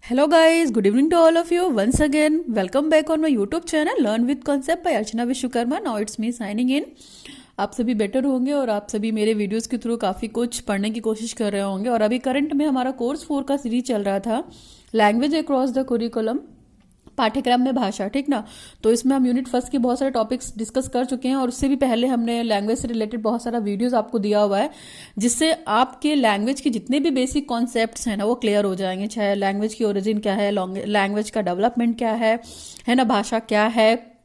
Hello guys, good evening to all of you once again. Welcome back on my YouTube channel Learn with Concept by Archana Vishwakarma. Now it's me signing in. आप सभी better होंगे और आप सभी मेरे videos के through काफ़ी कुछ पढ़ने की कोशिश कर रहे होंगे। और अभी करंट में हमारा कोर्स 4 का सीरीज चल रहा था लैंग्वेज अक्रॉस द कुरिकुलम, पाठ्यक्रम में भाषा, ठीक ना। तो इसमें हम यूनिट फर्स्ट के बहुत सारे टॉपिक्स डिस्कस कर चुके हैं और उससे भी पहले हमने लैंग्वेज से रिलेटेड बहुत सारा वीडियोस आपको दिया हुआ है, जिससे आपके लैंग्वेज के जितने भी बेसिक कॉन्सेप्ट्स हैं ना वो क्लियर हो जाएंगे। चाहे लैंग्वेज की ओरिजिन क्या है, लैंग्वेज का डेवलपमेंट क्या है ना, भाषा क्या है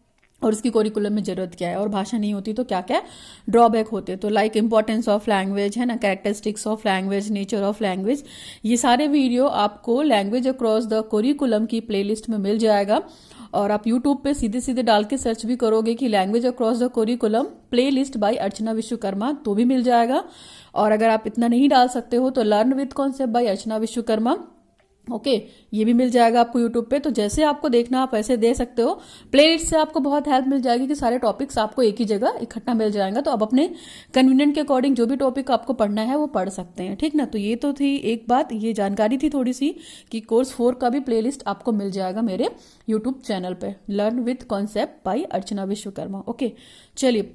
और उसकी कोरिकुलम में जरूरत क्या है, और भाषा नहीं होती तो क्या क्या ड्रॉबैक होते। तो लाइक इंपॉर्टेंस ऑफ लैंग्वेज है ना, characteristics of language, nature of language, ये सारे वीडियो आपको लैंग्वेज अक्रॉस द कोरिकुलम की प्लेलिस्ट में मिल जाएगा। और आप यूट्यूब पे सीधे सीधे डाल के सर्च भी करोगे कि language across the curriculum playlist by Archana Vishwakarma, तो भी मिल जाएगा। और अगर आप इतना नहीं डाल सकते हो तो learn with concept by Archana Vishwakarma, okay, ये भी मिल जाएगा आपको यूट्यूब पे। तो जैसे आपको देखना आप वैसे दे सकते हो। प्लेलिस्ट से आपको बहुत हेल्प मिल जाएगी कि सारे टॉपिक्स आपको एक ही जगह इकट्ठा मिल जाएगा। तो आप अपने कन्वीनियंट के अकॉर्डिंग जो भी टॉपिक आपको पढ़ना है वो पढ़ सकते हैं, ठीक ना। तो ये तो थी एक बात, ये जानकारी थी थोड़ी सी कि कोर्स 4 का भी प्लेलिस्ट आपको मिल जाएगा मेरे यूट्यूब चैनल पे learn with concept by Archana Vishwakarma, okay. चलिए,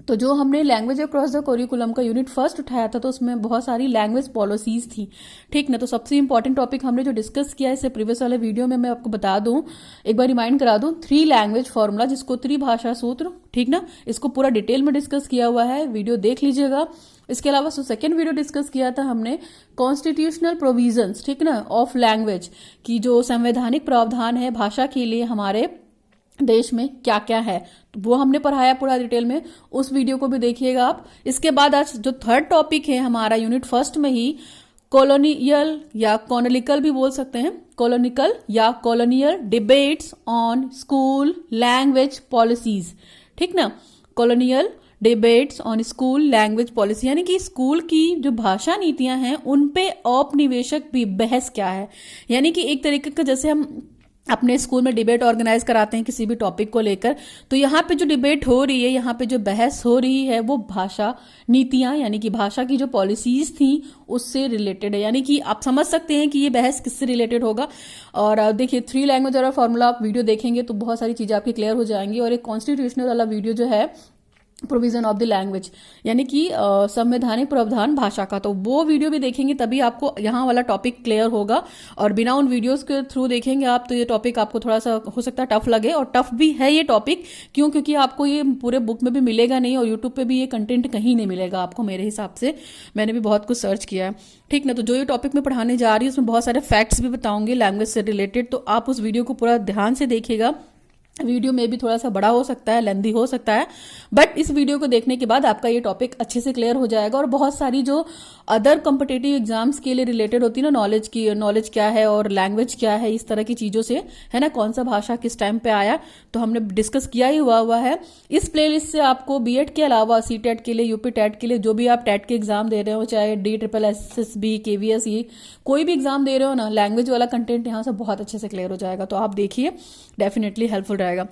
तो जो हमने लैंग्वेज अक्रॉस द कोरिकुलम का यूनिट फर्स्ट उठाया था तो उसमें बहुत सारी लैंग्वेज पॉलिसीज थी, ठीक ना। तो सबसे इंपॉर्टेंट टॉपिक हमने जो डिस्कस किया है इससे प्रीवियस वाले वीडियो में मैं आपको बता दूं, एक बार रिमाइंड करा दूं, 3 लैंग्वेज फॉर्मूला, जिसको त्रिभाषा सूत्र, ठीक ना, इसको पूरा डिटेल में डिस्कस किया हुआ है, वीडियो देख लीजिएगा। इसके अलावा सेकेंड वीडियो डिस्कस किया था हमने कॉन्स्टिट्यूशनल प्रोविजंस, ठीक ना, ऑफ लैंग्वेज की जो संवैधानिक प्रावधान है भाषा के लिए हमारे देश में क्या क्या है, तो वो हमने पढ़ाया पूरा डिटेल में, उस वीडियो को भी देखिएगा आप। इसके बाद आज जो थर्ड टॉपिक है हमारा यूनिट फर्स्ट में ही, कॉलोनियल या कॉनलिकल भी बोल सकते हैं, कॉलोनिकल या colonial debates on school language policies, ठीक ना। Colonial debates on school language policy, यानी कि स्कूल की जो भाषा नीतियां हैं उन पे औपनिवेशिक भी बहस क्या है। यानी कि एक तरीके का जैसे हम अपने स्कूल में डिबेट ऑर्गेनाइज कराते हैं किसी भी टॉपिक को लेकर, तो यहाँ पे जो डिबेट हो रही है, यहाँ पे जो बहस हो रही है वो भाषा नीतियां यानी कि भाषा की जो पॉलिसीज थी उससे रिलेटेड है। यानी कि आप समझ सकते हैं कि ये बहस किससे रिलेटेड होगा। और देखिए 3 लैंग्वेज और फॉर्मूला आप वीडियो देखेंगे तो बहुत सारी चीजें आपकी क्लियर हो जाएंगी। और एक कॉन्स्टिट्यूशनल वाला वीडियो जो है प्रोविजन ऑफ द लैंग्वेज, यानी कि संवैधानिक प्रावधान भाषा का, तो वो वीडियो भी देखेंगे तभी आपको यहाँ वाला टॉपिक क्लियर होगा। और बिना उन वीडियोस के थ्रू देखेंगे आप तो ये टॉपिक आपको थोड़ा सा हो सकता है टफ लगे, और टफ भी है ये टॉपिक, क्यों, क्योंकि आपको ये पूरे बुक में भी मिलेगा नहीं और यूट्यूब पे भी ये कंटेंट कहीं नहीं मिलेगा आपको, मेरे हिसाब से। मैंने भी बहुत कुछ सर्च किया है, ठीक ना। तो जो ये टॉपिक में पढ़ाने जा रही है उसमें बहुत सारे फैक्ट्स भी बताऊंगी लैंग्वेज से रिलेटेड, तो आप उस वीडियो को पूरा ध्यान से देखिएगा। वीडियो में भी थोड़ा सा बड़ा हो सकता है, लेंदी हो सकता है, बट इस वीडियो को देखने के बाद आपका ये टॉपिक अच्छे से क्लियर हो जाएगा। और बहुत सारी जो अदर कॉम्पिटिटिव एग्जाम्स के लिए रिलेटेड होती है ना, नॉलेज की, नॉलेज क्या है और लैंग्वेज क्या है, इस तरह की चीजों से, है ना, कौन सा भाषा किस टाइम पे आया, तो हमने डिस्कस किया ही हुआ है। इस प्लेलिस्ट से आपको बीएड के अलावा सीटेट के लिए, यूपी टेट के लिए, जो भी आप टेट के एग्जाम दे रहे हो, चाहे DSSB, KVS, ये कोई भी एग्जाम दे रहे हो ना, लैंग्वेज वाला कंटेंट यहाँ से बहुत अच्छे से क्लियर हो जाएगा। तो आप देखिए, डेफिनेटली हेल्पफुल रहेगा।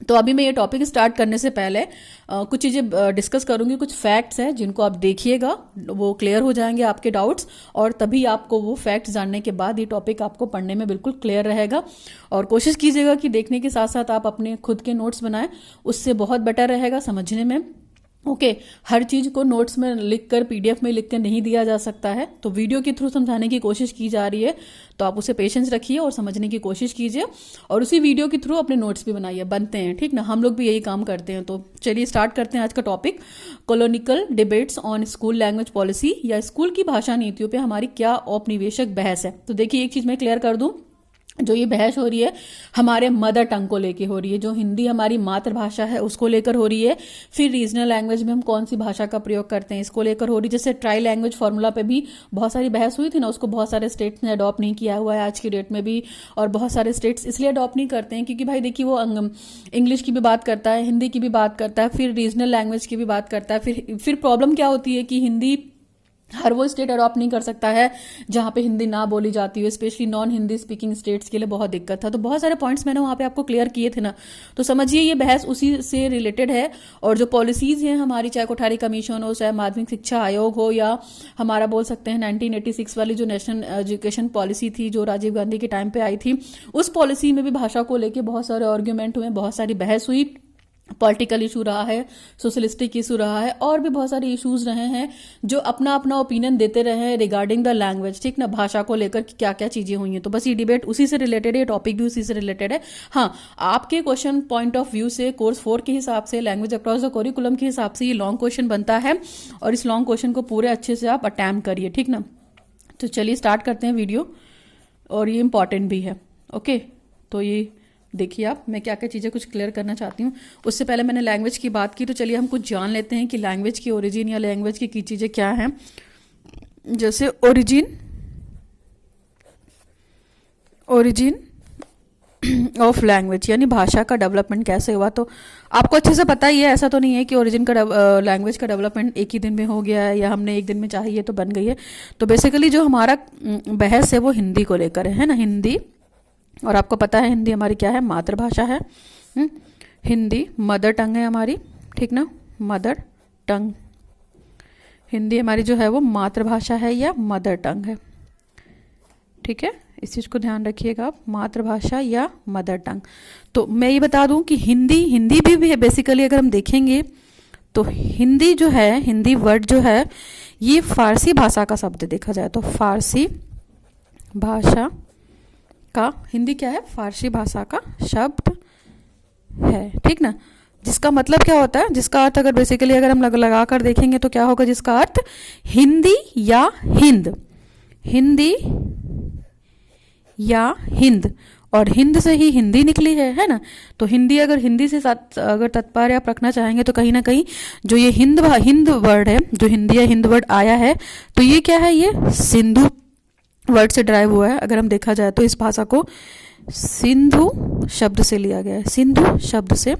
तो अभी मैं ये टॉपिक स्टार्ट करने से पहले कुछ चीज़ें डिस्कस करूंगी, कुछ फैक्ट्स हैं जिनको आप देखिएगा, वो क्लियर हो जाएंगे आपके डाउट्स, और तभी आपको वो फैक्ट्स जानने के बाद ये टॉपिक आपको पढ़ने में बिल्कुल क्लियर रहेगा। और कोशिश कीजिएगा कि देखने के साथ साथ आप अपने खुद के नोट्स बनाएं, उससे बहुत बेटर रहेगा समझने में, ओके। हर चीज को नोट्स में लिखकर, PDF में लिखकर नहीं दिया जा सकता है, तो वीडियो के थ्रू समझाने की कोशिश की जा रही है, तो आप उसे पेशेंस रखिए और समझने की कोशिश कीजिए, और उसी वीडियो के थ्रू अपने नोट्स भी बनाइए, बनते हैं, ठीक ना, हम लोग भी यही काम करते हैं। तो चलिए स्टार्ट करते हैं आज का topic, कॉलोनिकल debates on school language policy, या स्कूल की भाषा नीतियों पर हमारी क्या औपनिवेशिक बहस है। तो देखिए, एक चीज मैं क्लियर कर दूं, जो ये बहस हो रही है हमारे मदर टंग को लेके हो रही है, जो हिंदी हमारी मातृभाषा है उसको लेकर हो रही है। फिर रीजनल लैंग्वेज में हम कौन सी भाषा का प्रयोग करते हैं इसको लेकर हो रही है। जैसे ट्राई लैंग्वेज फॉर्मूला पे भी बहुत सारी बहस हुई थी ना, उसको बहुत सारे स्टेट्स ने अडॉप्ट नहीं किया हुआ है आज की डेट में भी, और बहुत सारे स्टेट्स इसलिए अडॉप्ट नहीं करते हैं क्योंकि भाई देखिए वो इंग्लिश की भी बात करता है, हिंदी की भी बात करता है, फिर रीजनल लैंग्वेज की भी बात करता है। फिर प्रॉब्लम क्या होती है कि हिंदी हर वो स्टेट अडॉप्ट नहीं कर सकता है जहाँ पे हिंदी ना बोली जाती हो, specially non Hindi speaking states के लिए बहुत दिक्कत था। तो बहुत सारे पॉइंट्स मैंने वहाँ पे आपको क्लियर किए थे ना, तो समझिए ये बहस उसी से रिलेटेड है। और जो पॉलिसीज हैं हमारी, चाहे कोठारी कमीशन हो, चाहे माध्यमिक शिक्षा आयोग हो, या हमारा बोल सकते हैं 1986 वाली जो नेशनल एजुकेशन पॉलिसी थी जो राजीव गांधी के टाइम पे आई थी, उस पॉलिसी में भी भाषा को लेके बहुत सारे आर्ग्यूमेंट हुए, बहुत सारी बहस हुई। पॉलिटिकल इशू रहा है, सोशलिस्टिक इशू रहा है, और भी बहुत सारे इश्यूज रहे हैं जो अपना अपना ओपिनियन देते रहे हैं रिगार्डिंग द लैंग्वेज, ठीक ना, भाषा को लेकर क्या क्या चीजें हुई हैं। तो बस ये डिबेट उसी से रिलेटेड है, टॉपिक भी उसी से रिलेटेड है। हाँ, आपके क्वेश्चन पॉइंट ऑफ व्यू से कोर्स 4 के हिसाब से, लैंग्वेज अक्रॉस द करिकुलम के हिसाब से ये लॉन्ग क्वेश्चन बनता है, और इस लॉन्ग क्वेश्चन को पूरे अच्छे से आप अटैम्प्ट करिए, ठीक ना। तो चलिए स्टार्ट करते हैं वीडियो, और ये इंपॉर्टेंट भी है। ओके, तो ये देखिए आप, मैं क्या क्या चीज़ें कुछ क्लियर करना चाहती हूँ। उससे पहले मैंने लैंग्वेज की बात की, तो चलिए हम कुछ जान लेते हैं कि लैंग्वेज की ओरिजिन या लैंग्वेज की चीज़ें क्या हैं। जैसे ओरिजिन ऑफ लैंग्वेज, यानी भाषा का डेवलपमेंट कैसे हुआ। तो आपको अच्छे से पता ही है, ऐसा तो नहीं है कि ओरिजिन का लैंग्वेज का डेवलपमेंट एक ही दिन में हो गया है, या हमने एक दिन में चाहिए तो बन गई है। तो बेसिकली जो हमारा बहस है वो हिंदी को लेकर है ना, हिंदी। और आपको पता है हिंदी हमारी क्या है, मातृभाषा है। हिंदी मदर टंग है हमारी, ठीक ना, मदर टंग। हिंदी हमारी जो है वो मातृभाषा है या मदर टंग है, ठीक है, इस चीज़ को ध्यान रखिएगा आप, मातृभाषा या मदर टंग। तो मैं ये बता दूं कि हिंदी भी है बेसिकली। अगर हम देखेंगे तो हिंदी जो है, हिंदी वर्ड जो है, ये फारसी भाषा का शब्द देखा जाए तो फारसी भाषा का, हिंदी क्या है, फारसी भाषा का शब्द है, ठीक ना। जिसका मतलब क्या होता है, जिसका अर्थ अगर बेसिकली अगर हम लगा कर देखेंगे तो क्या होगा, जिसका अर्थ हिंदी या हिंद, हिंदी या हिंद, और हिंद से ही हिंदी निकली है ना। तो हिंदी, अगर हिंदी से साथ अगर तात्पर्य आप रखना चाहेंगे तो कहीं ना कहीं जो ये हिंद वर्ड है, जो हिंदी या हिंद वर्ड आया है, तो ये क्या है, ये सिंधु वर्ड से ड्राइव हुआ है। अगर हम देखा जाए तो इस भाषा को सिंधु शब्द से लिया गया है, सिंधु शब्द से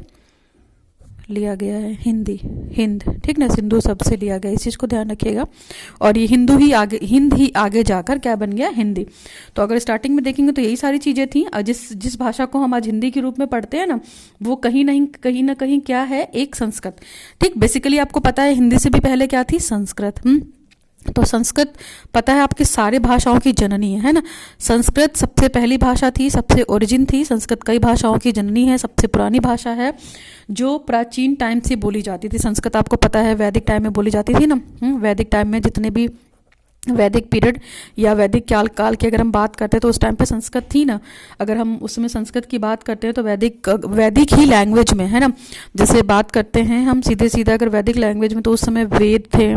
लिया गया है, हिंदी, हिंद, ठीक ना, सिंधु शब्द से लिया गया, इस चीज़ को ध्यान रखिएगा। और ये हिंद ही आगे जाकर क्या बन गया, हिंदी। तो अगर स्टार्टिंग में देखेंगे तो यही सारी चीज़ें थी। जिस भाषा को हम आज हिंदी के रूप में पढ़ते हैं ना, वो कहीं ना कहीं क्या है, एक संस्कृत, ठीक। बेसिकली आपको पता है हिंदी से भी पहले क्या थी, संस्कृत। तो संस्कृत पता है आपकी सारे भाषाओं की जननी है ना। संस्कृत सबसे पहली भाषा थी, सबसे ओरिजिन थी। संस्कृत कई भाषाओं की जननी है, सबसे पुरानी भाषा है जो प्राचीन टाइम से बोली जाती थी। संस्कृत आपको पता है वैदिक टाइम में बोली जाती थी ना। वैदिक टाइम में जितने भी वैदिक पीरियड या वैदिक काल की अगर हम बात करते हैं तो उस टाइम पे संस्कृत थी ना। अगर हम उसमें संस्कृत की बात करते हैं तो वैदिक ही लैंग्वेज में है ना। जैसे बात करते हैं हम सीधे अगर वैदिक लैंग्वेज में, तो उस समय वेद थे,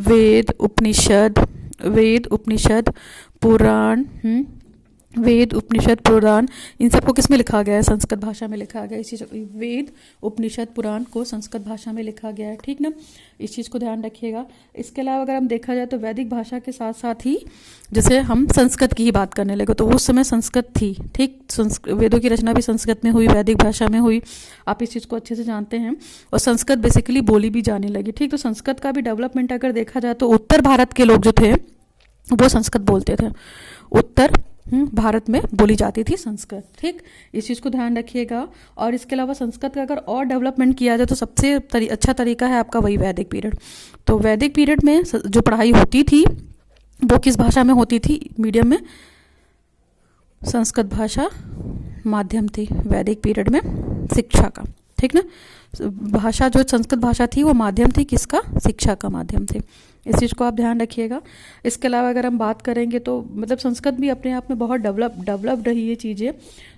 वेद उपनिषद पुराण, वेद उपनिषद पुराण, इन सबको किस में लिखा गया है, संस्कृत भाषा में लिखा गया है। इसी वेद उपनिषद पुराण को संस्कृत भाषा में लिखा गया है, ठीक ना। इस चीज़ को ध्यान रखिएगा। इसके अलावा अगर हम देखा जाए तो वैदिक भाषा के साथ साथ ही जैसे हम संस्कृत की ही बात करने लगे तो उस समय संस्कृत थी, ठीक। वेदों की रचना भी संस्कृत में हुई, वैदिक भाषा में हुई। आप इस चीज़ को अच्छे से जानते हैं। और संस्कृत बेसिकली बोली भी जाने लगी, ठीक। तो संस्कृत का भी डेवलपमेंट अगर देखा जाए तो उत्तर भारत के लोग जो थे वो संस्कृत बोलते थे। उत्तर भारत में बोली जाती थी संस्कृत, ठीक। इस चीज़ को ध्यान रखिएगा। और इसके अलावा संस्कृत का अगर और डेवलपमेंट किया जाए तो सबसे अच्छा तरीका है आपका वही वैदिक पीरियड। तो वैदिक पीरियड में जो पढ़ाई होती थी वो किस भाषा में होती थी, मीडियम में, संस्कृत भाषा माध्यम थी वैदिक पीरियड में शिक्षा का, ठीक ना। भाषा जो संस्कृत भाषा थी वो माध्यम थी किसका, शिक्षा का माध्यम थी। इस चीज़ को आप ध्यान रखिएगा। इसके अलावा अगर हम बात करेंगे तो मतलब संस्कृत भी अपने आप में बहुत डेवलप्ड रही है चीज़ें।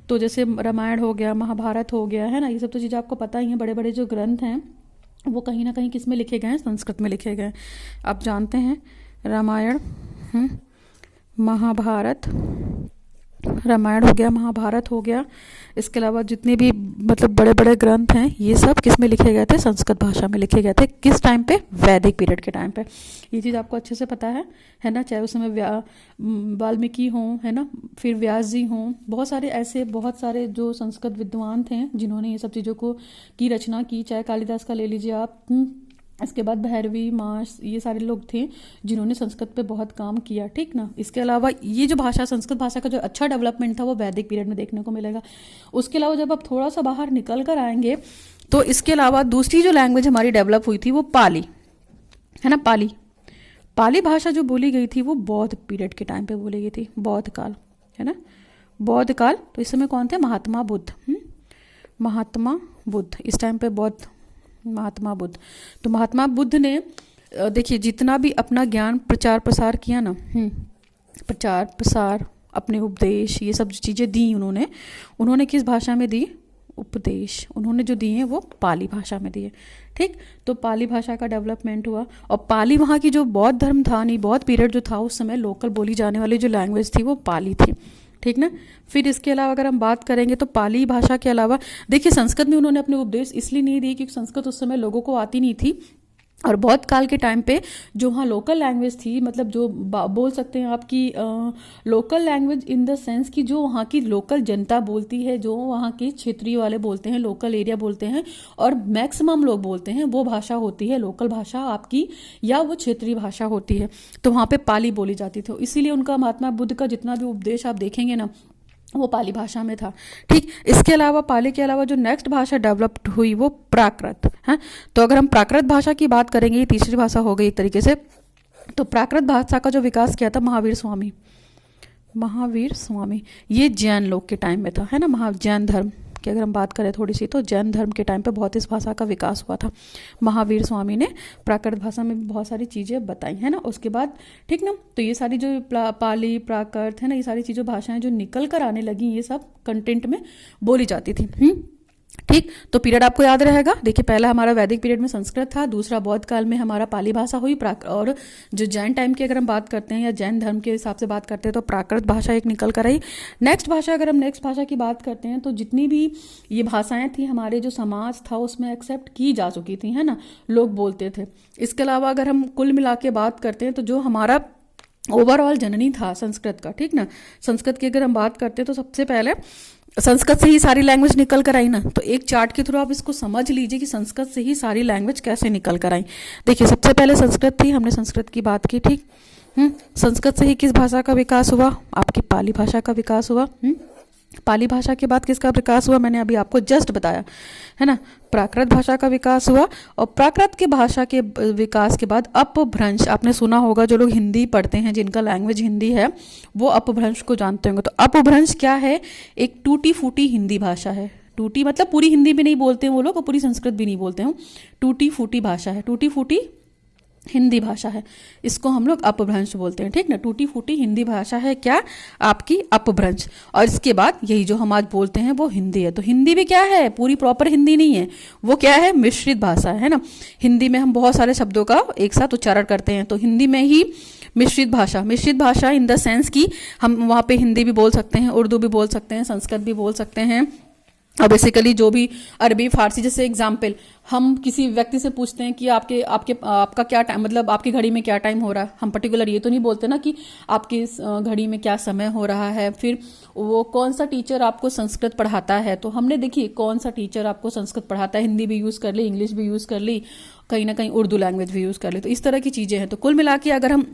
तो जैसे रामायण हो गया, महाभारत हो गया, है ना, ये सब तो चीज़ें आपको पता ही हैं। बड़े बड़े जो ग्रंथ हैं वो कहीं ना कहीं किस में लिखे गए हैं, संस्कृत में लिखे गए। आप जानते हैं रामायण, महाभारत, रामायण हो गया, महाभारत हो गया। इसके अलावा जितने भी मतलब बड़े बड़े ग्रंथ हैं ये सब किस में लिखे गए थे, संस्कृत भाषा में लिखे गए थे। किस टाइम पे, वैदिक पीरियड के टाइम पे। ये चीज़ आपको अच्छे से पता है ना। चाहे उस समय वाल्मीकि हों, है ना, फिर व्यास जी हों, बहुत सारे जो संस्कृत विद्वान थे जिन्होंने ये सब चीज़ों को की रचना की। चाहे कालिदास का ले लीजिए आप, इसके बाद भैरवी, मास, ये सारे लोग थे जिन्होंने संस्कृत पे बहुत काम किया, ठीक ना। इसके अलावा ये जो भाषा, संस्कृत भाषा का जो अच्छा डेवलपमेंट था वो वैदिक पीरियड में देखने को मिलेगा। उसके अलावा जब आप थोड़ा सा बाहर निकल कर आएंगे तो इसके अलावा दूसरी जो लैंग्वेज हमारी डेवलप हुई थी वो पाली है ना। पाली, पाली भाषा जो बोली गई थी वो बौद्ध पीरियड के टाइम पे बोली गई थी, बौद्ध काल है ना, बौद्ध काल। तो इस समय कौन थे? महात्मा बुद्ध। महात्मा बुद्ध इस टाइम पे बौद्ध, महात्मा बुद्ध। तो महात्मा बुद्ध ने देखिए जितना भी अपना ज्ञान प्रचार प्रसार किया ना, प्रचार प्रसार, अपने उपदेश, ये सब चीज़ें दी उन्होंने किस भाषा में दी? उपदेश उन्होंने जो दिए वो पाली भाषा में दिए, ठीक। तो पाली भाषा का डेवलपमेंट हुआ और पाली, वहाँ की जो बौद्ध धर्म था, नहीं बौद्ध पीरियड जो था उस समय लोकल बोली जाने वाली जो लैंग्वेज थी वो पाली थी, ठीक ना। फिर इसके अलावा अगर हम बात करेंगे तो पाली भाषा के अलावा देखिए संस्कृत में उन्होंने अपने उपदेश इसलिए नहीं दिए क्योंकि संस्कृत उस समय लोगों को आती नहीं थी। और बौद्ध काल के टाइम पे जो वहाँ लोकल लैंग्वेज थी, मतलब जो बोल सकते हैं आपकी local language in the sense कि जो वहाँ की लोकल जनता बोलती है, जो वहाँ के क्षेत्रीय वाले बोलते हैं, लोकल एरिया बोलते हैं और मैक्सिमम लोग बोलते हैं, वो भाषा होती है लोकल भाषा आपकी, या वो क्षेत्रीय भाषा होती है। तो वहाँ पे पाली बोली जाती थी, इसीलिए उनका महात्मा बुद्ध का जितना भी उपदेश आप देखेंगे ना वो पाली भाषा में था, ठीक। इसके अलावा पाली के अलावा जो नेक्स्ट भाषा डेवलप्ड हुई वो प्राकृत है। तो अगर हम प्राकृत भाषा की बात करेंगे, ये तीसरी भाषा हो गई एक तरीके से। तो प्राकृत भाषा का जो विकास किया था महावीर स्वामी, महावीर स्वामी, ये जैन लोग के टाइम में था है ना। जैन धर्म की अगर हम बात करें थोड़ी सी, तो जैन धर्म के टाइम पे बहुत इस भाषा का विकास हुआ था। महावीर स्वामी ने प्राकृत भाषा में बहुत सारी चीज़ें बताई है ना। उसके बाद ठीक ना, तो ये सारी जो पाली, प्राकृत है ना, ये सारी चीज़ों भाषाएं जो निकल कर आने लगी, ये सब कंटेंट में बोली जाती थी, ठीक। तो पीरियड आपको याद रहेगा। देखिए पहला हमारा वैदिक पीरियड में संस्कृत था, दूसरा बौद्ध काल में हमारा पाली भाषा हुई, और जो जैन टाइम की अगर हम बात करते हैं या जैन धर्म के हिसाब से बात करते हैं तो प्राकृत भाषा एक निकल कर आई। नेक्स्ट भाषा, अगर हम नेक्स्ट भाषा की बात करते हैं तो जितनी भी ये भाषाएं थी हमारे जो समाज था उसमें एक्सेप्ट की जा चुकी थी है ना, लोग बोलते थे। इसके अलावा अगर हम कुल मिला के बात करते हैं तो जो हमारा ओवरऑल जननी था संस्कृत का, ठीक ना, संस्कृत की अगर हम बात करते हैं तो सबसे पहले संस्कृत से ही सारी लैंग्वेज निकल कर आई ना। तो एक चार्ट के थ्रू आप इसको समझ लीजिए कि संस्कृत से ही सारी लैंग्वेज कैसे निकल कर आई। देखिए सबसे पहले संस्कृत थी, हमने संस्कृत की बात की, ठीक। संस्कृत से ही किस भाषा का विकास हुआ? आपकी पाली भाषा का विकास हुआ। पाली भाषा के बाद किसका विकास हुआ? मैंने अभी आपको जस्ट बताया है ना, प्राकृत भाषा का विकास हुआ। और प्राकृत के भाषा के विकास के बाद अपभ्रंश, आपने सुना होगा, जो लोग हिंदी पढ़ते हैं जिनका लैंग्वेज हिंदी है वो अपभ्रंश को जानते होंगे। तो अपभ्रंश क्या है? एक टूटी फूटी हिंदी भाषा है। टूटी मतलब पूरी हिंदी भी नहीं बोलते हैं वो लोग और पूरी संस्कृत भी नहीं बोलते हैं, टूटी फूटी भाषा है, टूटी फूटी हिंदी भाषा है, इसको हम लोग अपभ्रंश बोलते हैं, ठीक ना। टूटी फूटी हिंदी भाषा है क्या? आपकी अपभ्रंश। और इसके बाद यही जो हम आज बोलते हैं वो हिंदी है। तो हिंदी भी क्या है? पूरी प्रॉपर हिंदी नहीं है, वो क्या है? मिश्रित भाषा है ना। हिंदी में हम बहुत सारे शब्दों का एक साथ उच्चारण करते हैं, तो हिंदी में ही मिश्रित भाषा, मिश्रित भाषा इन द सेंस कि हम वहाँ पे हिंदी भी बोल सकते हैं, उर्दू भी बोल सकते हैं, संस्कृत भी बोल सकते हैं, और बेसिकली जो भी अरबी, फारसी, जैसे एग्जाम्पल हम किसी व्यक्ति से पूछते हैं कि आपका क्या टाइम, मतलब आपकी घड़ी में क्या टाइम हो रहा है, हम पर्टिकुलर ये तो नहीं बोलते ना कि आपकी घड़ी में क्या समय हो रहा है। फिर वो कौन सा टीचर आपको संस्कृत पढ़ाता है, तो हमने देखिए कौन सा टीचर आपको संस्कृत पढ़ाता है, हिंदी भी यूज़ कर ली, इंग्लिश भी यूज़ कर ली, कहीं ना कहीं उर्दू लैंग्वेज भी यूज़ कर ली। तो इस तरह की चीज़ें हैं। तो कुल मिला के अगर हम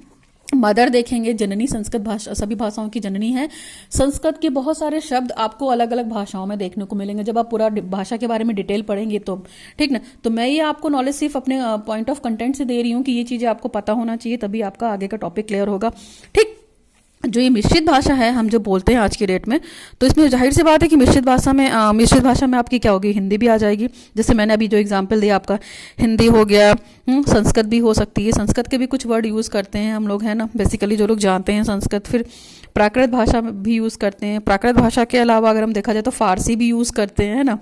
मदर देखेंगे, जननी संस्कृत भाषा, सभी भाषाओं की जननी है। संस्कृत के बहुत सारे शब्द आपको अलग अलग भाषाओं में देखने को मिलेंगे जब आप पूरा भाषा के बारे में डिटेल पढ़ेंगे तो, ठीक ना। तो मैं ये आपको नॉलेज सिर्फ अपने पॉइंट ऑफ कंटेंट से दे रही हूँ कि ये चीज़ें आपको पता होना चाहिए, तभी आपका आगे का टॉपिक क्लियर होगा, ठीक। जो ये मिश्रित भाषा है हम जो बोलते हैं आज की डेट में, तो इसमें जाहिर सी बात है कि मिश्रित भाषा में आपकी क्या होगी? हिंदी भी आ जाएगी। जैसे मैंने अभी जो एग्जांपल दिया आपका, हिंदी हो गया, संस्कृत भी हो सकती है, संस्कृत के भी कुछ वर्ड यूज़ करते हैं हम लोग है ना, बेसिकली जो लोग जानते हैं संस्कृत। फिर प्राकृत भाषा भी यूज़ करते हैं। प्राकृत भाषा के अलावा अगर हम देखा जाए तो फारसी भी यूज़ करते हैं ना,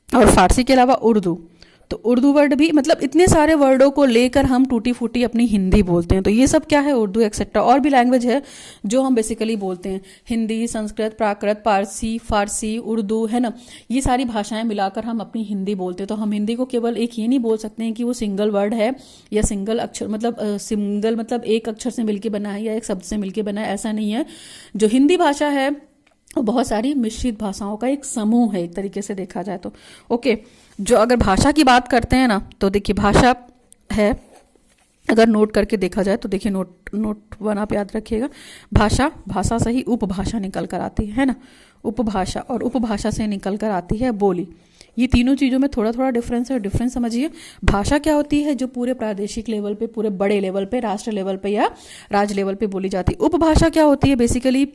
और फारसी के अलावा उर्दू, तो उर्दू वर्ड भी, मतलब इतने सारे वर्डों को लेकर हम टूटी फूटी अपनी हिंदी बोलते हैं। तो ये सब क्या है? उर्दू एक्सेट्रा। और भी लैंग्वेज है जो हम बेसिकली बोलते हैं, हिंदी, संस्कृत, प्राकृत, पारसी, फारसी, उर्दू है ना, ये सारी भाषाएं मिलाकर हम अपनी हिंदी बोलते हैं। तो हम हिंदी को केवल एक ये नहीं बोल सकते हैं कि वो सिंगल वर्ड है या सिंगल अक्षर, मतलब एक अक्षर से मिलकर बना है या एक शब्द से मिलकर बना है, ऐसा नहीं है। जो हिंदी भाषा है और बहुत सारी मिश्रित भाषाओं का एक समूह है, एक तरीके से देखा जाए तो। ओके, जो अगर भाषा की बात करते हैं ना, तो देखिए भाषा है, अगर नोट करके देखा जाए तो देखिए नोट 1 आप याद रखिएगा। भाषा से ही उपभाषा निकल कर आती है ना, उपभाषा, और उपभाषा से निकल कर आती है बोली। ये तीनों चीज़ों में थोड़ा थोड़ा डिफरेंस है। डिफरेंस समझिए, भाषा क्या होती है, जो पूरे प्रादेशिक लेवल पे, पूरे बड़े लेवल पे, राष्ट्र लेवल पे या राज्य लेवल पे बोली जाती है। उपभाषा क्या होती है, बेसिकली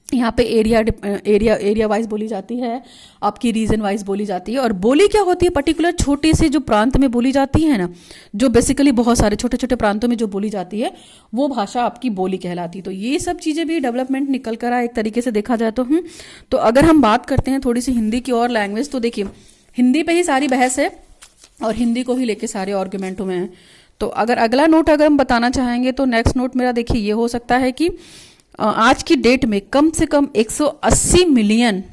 यहाँ पे एरिया वाइज बोली जाती है, आपकी रीजन वाइज बोली जाती है। और बोली क्या होती है, पर्टिकुलर छोटे से जो प्रांत में बोली जाती है ना, जो बेसिकली बहुत सारे छोटे छोटे प्रांतों में जो बोली जाती है, वो भाषा आपकी बोली कहलाती है। तो ये सब चीज़ें भी डेवलपमेंट निकल कर आए एक तरीके से देखा जाए तो। तो अगर हम बात करते हैं थोड़ी सी हिंदी की और लैंग्वेज, तो देखिए हिंदी पे ही सारी बहस है और हिंदी को ही लेके सारे आर्गुमेंटों में है। तो अगर अगला नोट अगर हम बताना चाहेंगे, तो नेक्स्ट नोट मेरा देखिए ये हो सकता है कि आज की डेट में कम से कम 180 मिलियन,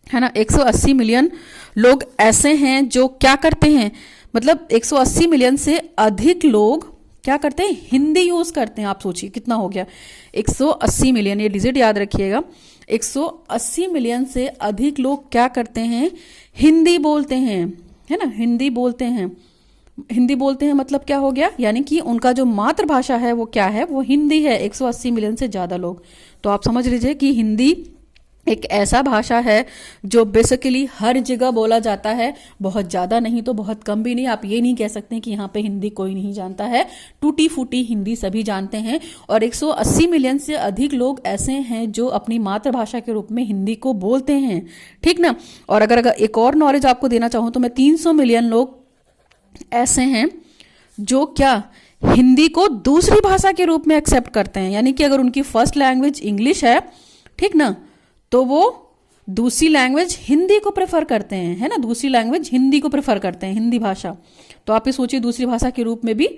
है ना, 180 मिलियन लोग ऐसे हैं जो क्या करते हैं, मतलब 180 मिलियन से अधिक लोग क्या करते हैं, हिंदी यूज करते हैं। आप सोचिए कितना हो गया, 180 मिलियन, ये डिजिट याद रखिएगा। 180 मिलियन से अधिक लोग क्या करते हैं, हिंदी बोलते हैं, है ना, हिंदी बोलते हैं। हिंदी बोलते हैं मतलब क्या हो गया, यानी कि उनका जो मातृभाषा है वो क्या है, वो हिंदी है। 180 मिलियन से ज़्यादा लोग, तो आप समझ लीजिए कि हिंदी एक ऐसा भाषा है जो बेसिकली हर जगह बोला जाता है, बहुत ज़्यादा नहीं तो बहुत कम भी नहीं। आप ये नहीं कह सकते कि यहाँ पे हिंदी कोई नहीं जानता है, टूटी फूटी हिंदी सभी जानते हैं। और 180 मिलियन से अधिक लोग ऐसे हैं जो अपनी मातृभाषा के रूप में हिंदी को बोलते हैं, ठीक ना। और अगर एक और नॉलेज आपको देना चाहूँ तो मैं 300 मिलियन लोग ऐसे हैं जो क्या, हिंदी को दूसरी भाषा के रूप में एक्सेप्ट करते हैं। यानी कि अगर उनकी फर्स्ट लैंग्वेज इंग्लिश है, ठीक ना, तो वो दूसरी लैंग्वेज हिंदी को प्रेफर करते हैं, है ना, दूसरी लैंग्वेज हिंदी को प्रेफर करते हैं, हिंदी भाषा। तो आप ये सोचिए दूसरी भाषा के रूप में भी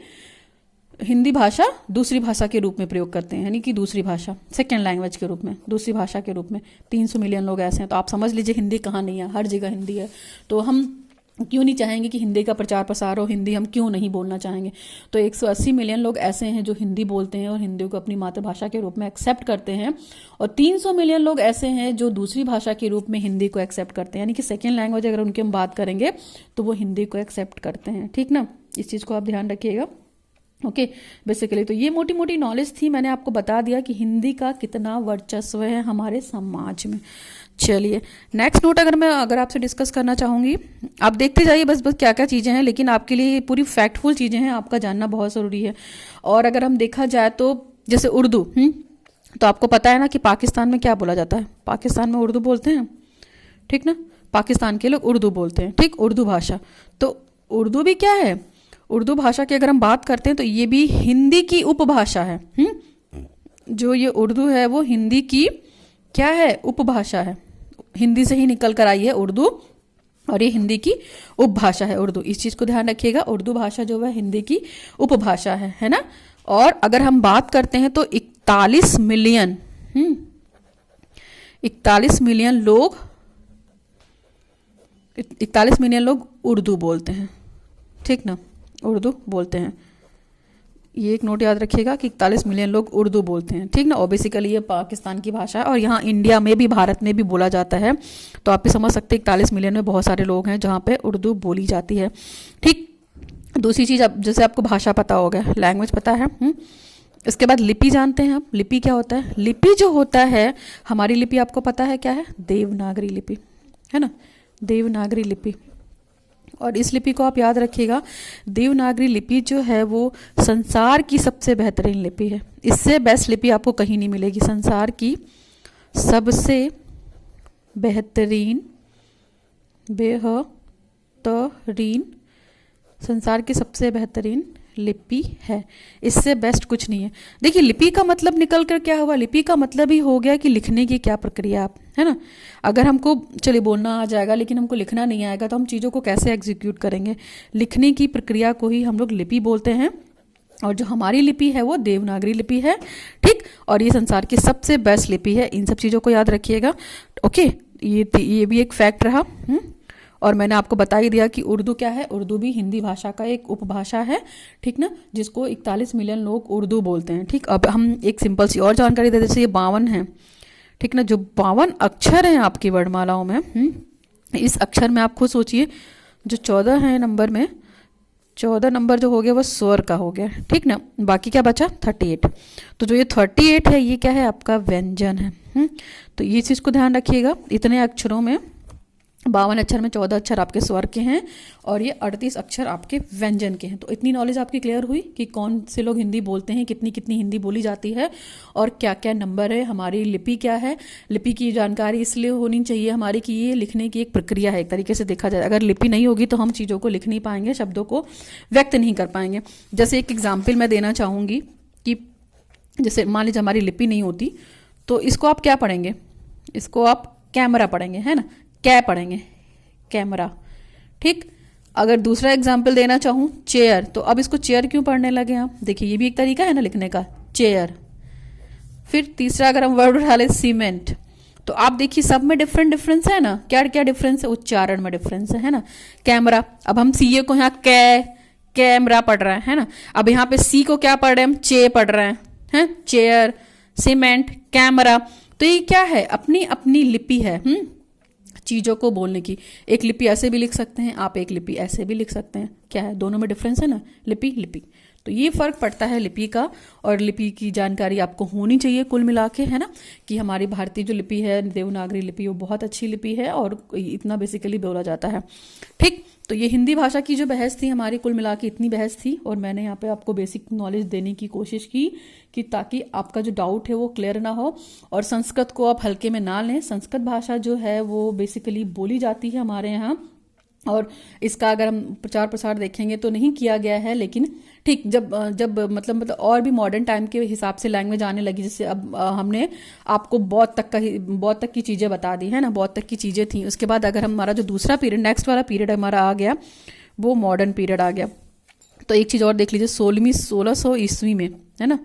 हिंदी भाषा दूसरी भाषा के रूप में प्रयोग करते हैं, यानी कि दूसरी भाषा सेकेंड लैंग्वेज के रूप में, दूसरी भाषा के रूप में 300 मिलियन लोग ऐसे हैं। तो आप समझ लीजिए हिंदी कहाँ नहीं है, हर जगह हिंदी है। तो हम क्यों नहीं चाहेंगे कि हिंदी का प्रचार प्रसार हो, हिंदी हम क्यों नहीं बोलना चाहेंगे। तो 180 मिलियन लोग ऐसे हैं जो हिंदी बोलते हैं और हिंदी को अपनी मातृभाषा के रूप में एक्सेप्ट करते हैं, और 300 मिलियन लोग ऐसे हैं जो दूसरी भाषा के रूप में हिंदी को एक्सेप्ट करते हैं, यानी कि सेकेंड लैंग्वेज अगर उनकी हम बात करेंगे तो वो हिंदी को एक्सेप्ट करते हैं, ठीक ना। इस चीज़ को आप ध्यान रखिएगा। ओके, बेसिकली तो ये मोटी मोटी नॉलेज थी, मैंने आपको बता दिया कि हिंदी का कितना वर्चस्व है हमारे समाज में। चलिए नेक्स्ट नोट अगर आपसे डिस्कस करना चाहूँगी, आप देखते जाइए बस क्या क्या चीज़ें हैं, लेकिन आपके लिए पूरी फैक्टफुल चीज़ें हैं, आपका जानना बहुत ज़रूरी है। और अगर हम देखा जाए तो जैसे उर्दू, तो आपको पता है ना कि पाकिस्तान में क्या बोला जाता है, पाकिस्तान में उर्दू बोलते हैं, ठीक ना, पाकिस्तान के लोग उर्दू बोलते हैं, ठीक, उर्दू भाषा। तो उर्दू भी क्या है, उर्दू भाषा की अगर हम बात करते हैं तो ये भी हिंदी की उपभाषा है। जो ये उर्दू है वो हिंदी की क्या है, उपभाषा है, हिंदी से ही निकल कर आई है उर्दू, और ये हिंदी की उपभाषा है उर्दू। इस चीज़ को ध्यान रखिएगा, उर्दू भाषा जो है हिंदी की उपभाषा है ना। और अगर हम बात करते हैं तो 41 मिलियन 41 मिलियन लोग 41 मिलियन लोग उर्दू बोलते हैं, ठीक ना, उर्दू बोलते हैं। ये एक नोट याद रखिएगा कि 41 मिलियन लोग उर्दू बोलते हैं, ठीक ना। और बेसिकली ये पाकिस्तान की भाषा है और यहाँ इंडिया में भी, भारत में भी बोला जाता है। तो आप भी समझ सकते हैं 41 मिलियन में बहुत सारे लोग हैं जहाँ पे उर्दू बोली जाती है, ठीक। दूसरी चीज़, अब जैसे आपको भाषा पता हो गया, लैंग्वेज पता है, इसके बाद लिपि जानते हैं आप। लिपि क्या होता है, लिपि जो होता है, हमारी लिपि आपको पता है क्या है, देवनागरी लिपि, है ना, देवनागरी लिपि। और इस लिपि को आप याद रखिएगा, देवनागरी लिपि जो है वो संसार की सबसे बेहतरीन लिपि है। इससे बेस्ट लिपि आपको कहीं नहीं मिलेगी। संसार की सबसे बेहतरीन संसार की सबसे बेहतरीन लिपि है, इससे बेस्ट कुछ नहीं है। देखिए लिपि का मतलब निकल कर क्या हुआ, लिपि का मतलब ही हो गया कि लिखने की क्या प्रक्रिया, आप, है ना। अगर हमको चलिए बोलना आ जाएगा लेकिन हमको लिखना नहीं आएगा तो हम चीज़ों को कैसे एग्जीक्यूट करेंगे। लिखने की प्रक्रिया को ही हम लोग लिपि बोलते हैं, और जो हमारी लिपि है वो देवनागरी लिपि है, ठीक। और ये संसार की सबसे बेस्ट लिपि है। इन सब चीज़ों को याद रखिएगा। ओके, ये भी एक फैक्ट रहा। और मैंने आपको बता ही दिया कि उर्दू क्या है, उर्दू भी हिंदी भाषा का एक उपभाषा है, ठीक ना, जिसको 41 मिलियन लोग उर्दू बोलते हैं, ठीक। अब हम एक सिंपल सी और जानकारी दे, जैसे ये 52 है, ठीक ना। जो 52 अक्षर हैं आपकी वर्णमालाओं में, इस अक्षर में आप खुद सोचिए, जो 14 है नंबर में, 14 नंबर जो हो गया वो स्वर का हो गया, ठीक ना। बाकी क्या बचा? 38। तो जो ये 38 है ये क्या है? आपका व्यंजन है। तो ये चीज़ को ध्यान रखिएगा। इतने अक्षरों में 52 अक्षर में 14 अक्षर आपके स्वर के हैं और ये 38 अक्षर आपके व्यंजन के हैं। तो इतनी नॉलेज आपकी क्लियर हुई कि कौन से लोग हिंदी बोलते हैं, कितनी कितनी हिंदी बोली जाती है और क्या क्या नंबर है, हमारी लिपि क्या है। लिपि की जानकारी इसलिए होनी चाहिए हमारी कि ये लिखने की एक प्रक्रिया है, एक तरीके से देखा जाए। अगर लिपि नहीं होगी तो हम चीज़ों को लिख नहीं पाएंगे, शब्दों को व्यक्त नहीं कर पाएंगे। जैसे एक एग्जाम्पल मैं देना चाहूँगी कि जैसे मान लीजिए हमारी लिपि नहीं होती तो इसको आप क्या पढ़ेंगे? इसको आप कैमरा पढ़ेंगे, है ना, क्या पढ़ेंगे? कैमरा, ठीक। अगर दूसरा एग्जाम्पल देना चाहूँ, चेयर, तो अब इसको चेयर क्यों पढ़ने लगे आप? देखिए ये भी एक तरीका है ना लिखने का, चेयर। फिर तीसरा अगर हम वर्ड उठा ले, सीमेंट, तो आप देखिए सब में डिफरेंस है ना। क्या क्या डिफरेंस है? उच्चारण में डिफरेंस है ना। कैमरा, अब हम सीए को यहाँ कैमरा पढ़ रहे हैं, है ना। अब यहाँ पे सी को क्या पढ़ रहे हैं? हम चे पढ़ रहे हैं, चेयर, सीमेंट, कैमरा। तो ये क्या है? अपनी अपनी लिपि है चीज़ों को बोलने की। एक लिपि ऐसे भी लिख सकते हैं आप, एक लिपि ऐसे भी लिख सकते हैं। क्या है? दोनों में डिफरेंस है ना, लिपि। तो ये फर्क पड़ता है लिपि का, और लिपि की जानकारी आपको होनी चाहिए कुल मिला के, है ना, कि हमारी भारतीय जो लिपि है, देवनागरी लिपि, वो बहुत अच्छी लिपि है और इतना बेसिकली बोला जाता है, ठीक। तो ये हिंदी भाषा की जो बहस थी हमारी, कुल मिला के इतनी बहस थी और मैंने यहाँ पे आपको बेसिक नॉलेज देने की कोशिश की कि ताकि आपका जो डाउट है वो क्लियर ना हो। और संस्कृत को आप हल्के में ना लें। संस्कृत भाषा जो है वो बेसिकली बोली जाती है हमारे यहाँ, और इसका अगर हम प्रचार प्रसार देखेंगे तो नहीं किया गया है, लेकिन ठीक जब मतलब और भी मॉडर्न टाइम के हिसाब से लैंग्वेज आने लगी, जैसे अब हमने आपको बौद्ध तक की चीज़ें बता दी है ना, बौद्ध तक की चीज़ें थी। उसके बाद अगर हमारा जो दूसरा पीरियड, नेक्स्ट वाला पीरियड हमारा आ गया, वो मॉडर्न पीरियड आ गया। तो एक चीज़ और देख लीजिए, 1600 ईस्वी में, है ना,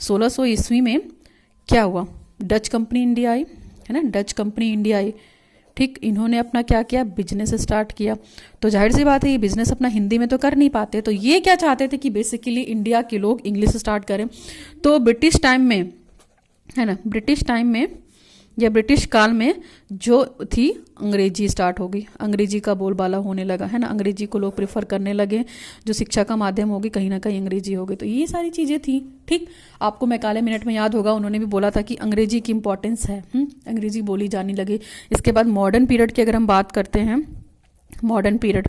1600 ईस्वी में क्या हुआ? डच कंपनी इंडिया आई, है ना, डच कंपनी इंडिया आई, ठीक। इन्होंने अपना क्या किया? बिजनेस स्टार्ट किया। तो जाहिर सी बात है ये बिजनेस अपना हिंदी में तो कर नहीं पाते, तो ये क्या चाहते थे कि बेसिकली इंडिया के लोग इंग्लिश स्टार्ट करें। तो ब्रिटिश टाइम में, है ना, ब्रिटिश टाइम में या ब्रिटिश काल में जो थी, अंग्रेजी स्टार्ट हो गई, अंग्रेजी का बोलबाला होने लगा, है ना, अंग्रेजी को लोग प्रेफर करने लगे। जो शिक्षा का माध्यम होगी कहीं ना कहीं अंग्रेजी हो गई। तो ये सारी चीज़ें थी, ठीक। आपको मैकाले मिनट में याद होगा, उन्होंने भी बोला था कि अंग्रेजी की इंपॉर्टेंस है, अंग्रेजी बोली जाने लगी। इसके बाद मॉडर्न पीरियड की अगर हम बात करते हैं, मॉडर्न पीरियड,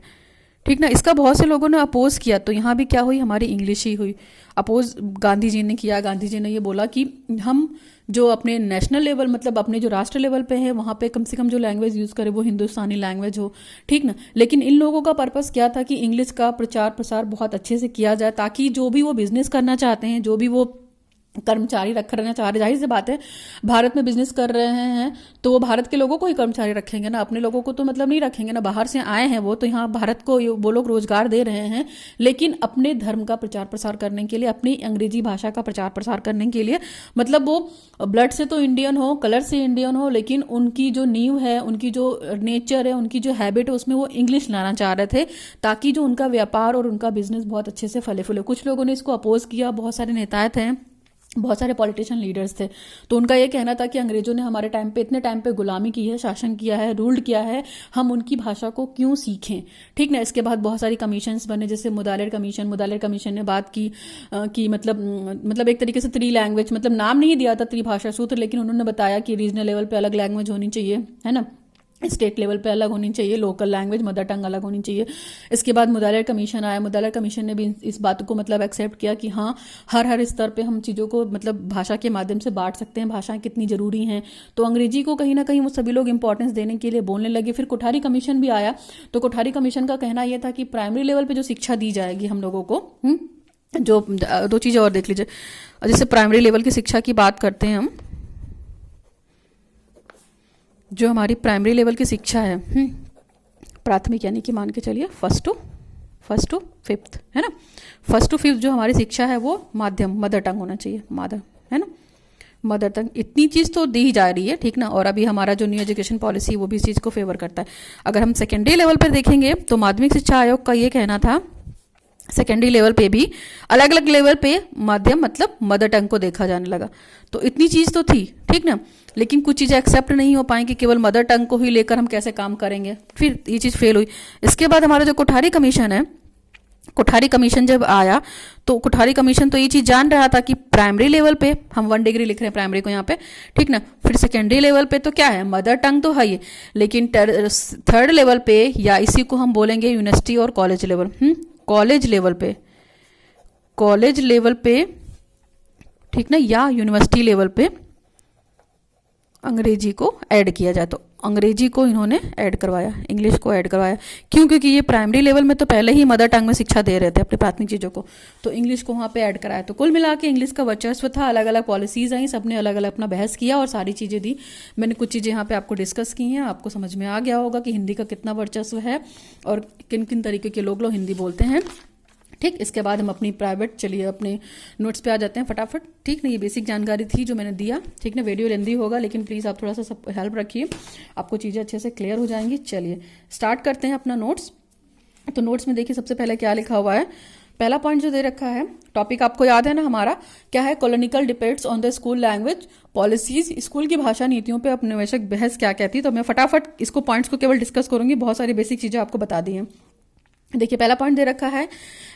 ठीक ना, इसका बहुत से लोगों ने अपोज किया। तो यहाँ भी क्या हुई? हमारी इंग्लिश ही हुई। अपोज गांधी जी ने किया। गांधी जी ने ये बोला कि हम जो अपने नेशनल लेवल, मतलब अपने जो राष्ट्र लेवल पे है, वहाँ पे कम से कम जो लैंग्वेज यूज़ करे वो हिंदुस्तानी लैंग्वेज हो, ठीक ना। लेकिन इन लोगों का पर्पस क्या था कि इंग्लिश का प्रचार प्रसार बहुत अच्छे से किया जाए, ताकि जो भी वो बिजनेस करना चाहते हैं, जो भी वो कर्मचारी रख रहना चाह रहे, जाहिर सी बात है भारत में बिजनेस कर रहे हैं तो वो भारत के लोगों को ही कर्मचारी रखेंगे ना, अपने लोगों को तो मतलब नहीं रखेंगे ना। बाहर से आए हैं वो, तो यहाँ भारत को वो लोग रोजगार दे रहे हैं, लेकिन अपने धर्म का प्रचार प्रसार करने के लिए, अपनी अंग्रेजी भाषा का प्रचार प्रसार करने के लिए, मतलब वो ब्लड से तो इंडियन हो, कलर से इंडियन हो, लेकिन उनकी जो नींव है, उनकी जो नेचर है, उनकी जो हैबिट है, उसमें वो इंग्लिश लाना चाह रहे थे, ताकि जो उनका व्यापार और उनका बिजनेस बहुत अच्छे से फले फूले। कुछ लोगों ने इसको अपोज किया, बहुत सारे नेताएं थे, बहुत सारे पॉलिटिशियन लीडर्स थे। तो उनका ये कहना था कि अंग्रेजों ने हमारे टाइम पे, इतने टाइम पे गुलामी की है, शासन किया है, रूल्ड किया है, हम उनकी भाषा को क्यों सीखें, ठीक ना। इसके बाद बहुत सारी कमीशंस बने, जैसे मुदालिर कमीशन ने बात की कि मतलब एक तरीके से 3 लैंग्वेज, मतलब नाम नहीं दिया था त्रिभाषा सूत्र, लेकिन उन्होंने बताया कि रीजनल लेवल पे अलग लैंग्वेज होनी चाहिए, है ना, स्टेट लेवल पे अलग होनी चाहिए, लोकल लैंग्वेज मदर टंग अलग होनी चाहिए। इसके बाद मुदालिर कमीशन आया। मुदालिर कमीशन ने भी इस बात को मतलब एक्सेप्ट किया कि हाँ, हर स्तर पे हम चीज़ों को मतलब भाषा के माध्यम से बांट सकते हैं, भाषाएं कितनी ज़रूरी हैं। तो अंग्रेजी को कहीं ना कहीं वो सभी लोग इंपॉर्टेंस देने के लिए बोलने लगे। फिर कोठारी कमीशन भी आया। तो कोठारी कमीशन का कहना यह था कि प्राइमरी लेवल पर जो शिक्षा दी जाएगी हम लोगों को, जो 2 चीज़ें और देख लीजिए। जैसे प्राइमरी लेवल की शिक्षा की बात करते हैं हम, जो हमारी प्राइमरी लेवल की शिक्षा है, प्राथमिक यानी कि मान के चलिए फर्स्ट टू फिफ्थ, है ना, फर्स्ट टू फिफ्थ जो हमारी शिक्षा है वो माध्यम, मदर टंग होना चाहिए, है ना, मदर टंग। इतनी चीज़ तो दी जा रही है, ठीक ना। और अभी हमारा जो न्यू एजुकेशन पॉलिसी वो भी इस चीज़ को फेवर करता है। अगर हम सेकेंडरी लेवल पर देखेंगे तो माध्यमिक शिक्षा आयोग का ये कहना था, सेकेंडरी लेवल पे भी अलग अलग लेवल पे माध्यम मतलब मदर टंग को देखा जाने लगा। तो इतनी चीज तो थी, ठीक ना, लेकिन कुछ चीजें एक्सेप्ट नहीं हो पाई कि केवल मदर टंग को ही लेकर हम कैसे काम करेंगे, फिर ये चीज फेल हुई। इसके बाद हमारा जो कोठारी कमीशन है, कोठारी कमीशन जब आया तो कोठारी कमीशन तो ये चीज जान रहा था कि प्राइमरी लेवल पे हम 1 डिग्री लिख रहे हैं प्राइमरी को यहाँ पे, ठीक ना, फिर सेकेंडरी लेवल पे तो क्या है, मदर टंग तो है ही, लेकिन थर्ड लेवल पे या इसी को हम बोलेंगे यूनिवर्सिटी और कॉलेज लेवल, कॉलेज लेवल पे, ठीक ना, या यूनिवर्सिटी लेवल पे अंग्रेजी को ऐड किया जाए। तो अंग्रेजी को इन्होंने ऐड करवाया, इंग्लिश को ऐड करवाया। क्यों? क्योंकि ये प्राइमरी लेवल में तो पहले ही मदर टंग में शिक्षा दे रहे थे अपनी प्राथमिक चीज़ों को, तो इंग्लिश को वहाँ पे ऐड कराया। तो कुल मिला के इंग्लिश का वर्चस्व था, अलग अलग पॉलिसीज आई, सबने अलग अलग अपना बहस किया और सारी चीज़ें दी। मैंने कुछ चीज़ें यहाँ पे आपको डिस्कस की हैं, आपको समझ में आ गया होगा कि हिंदी का कितना वर्चस्व है और किन किन तरीके के लोग हिंदी बोलते हैं, ठीक। इसके बाद हम अपनी प्राइवेट, चलिए अपने नोट्स पे आ जाते हैं फटाफट, ठीक ना। ये बेसिक जानकारी थी जो मैंने दिया, ठीक ना। वीडियो लेंदी होगा लेकिन प्लीज़ आप थोड़ा सा सब हेल्प रखिए, आपको चीज़ें अच्छे से क्लियर हो जाएंगी। चलिए स्टार्ट करते हैं अपना नोट्स। तो नोट्स में देखिए सबसे पहले क्या लिखा हुआ है। पहला पॉइंट जो दे रखा है, टॉपिक आपको याद है ना हमारा क्या है, कॉलोनिकल debates on the school language policies, school की भाषा नीतियों पे औपनिवेशिक बहस क्या कहती है। तो मैं फटाफट इसको पॉइंट्स को केवल डिस्कस करूंगी, बहुत सारी बेसिक चीज़ें आपको बता दी हैं। देखिए पहला पॉइंट दे रखा है,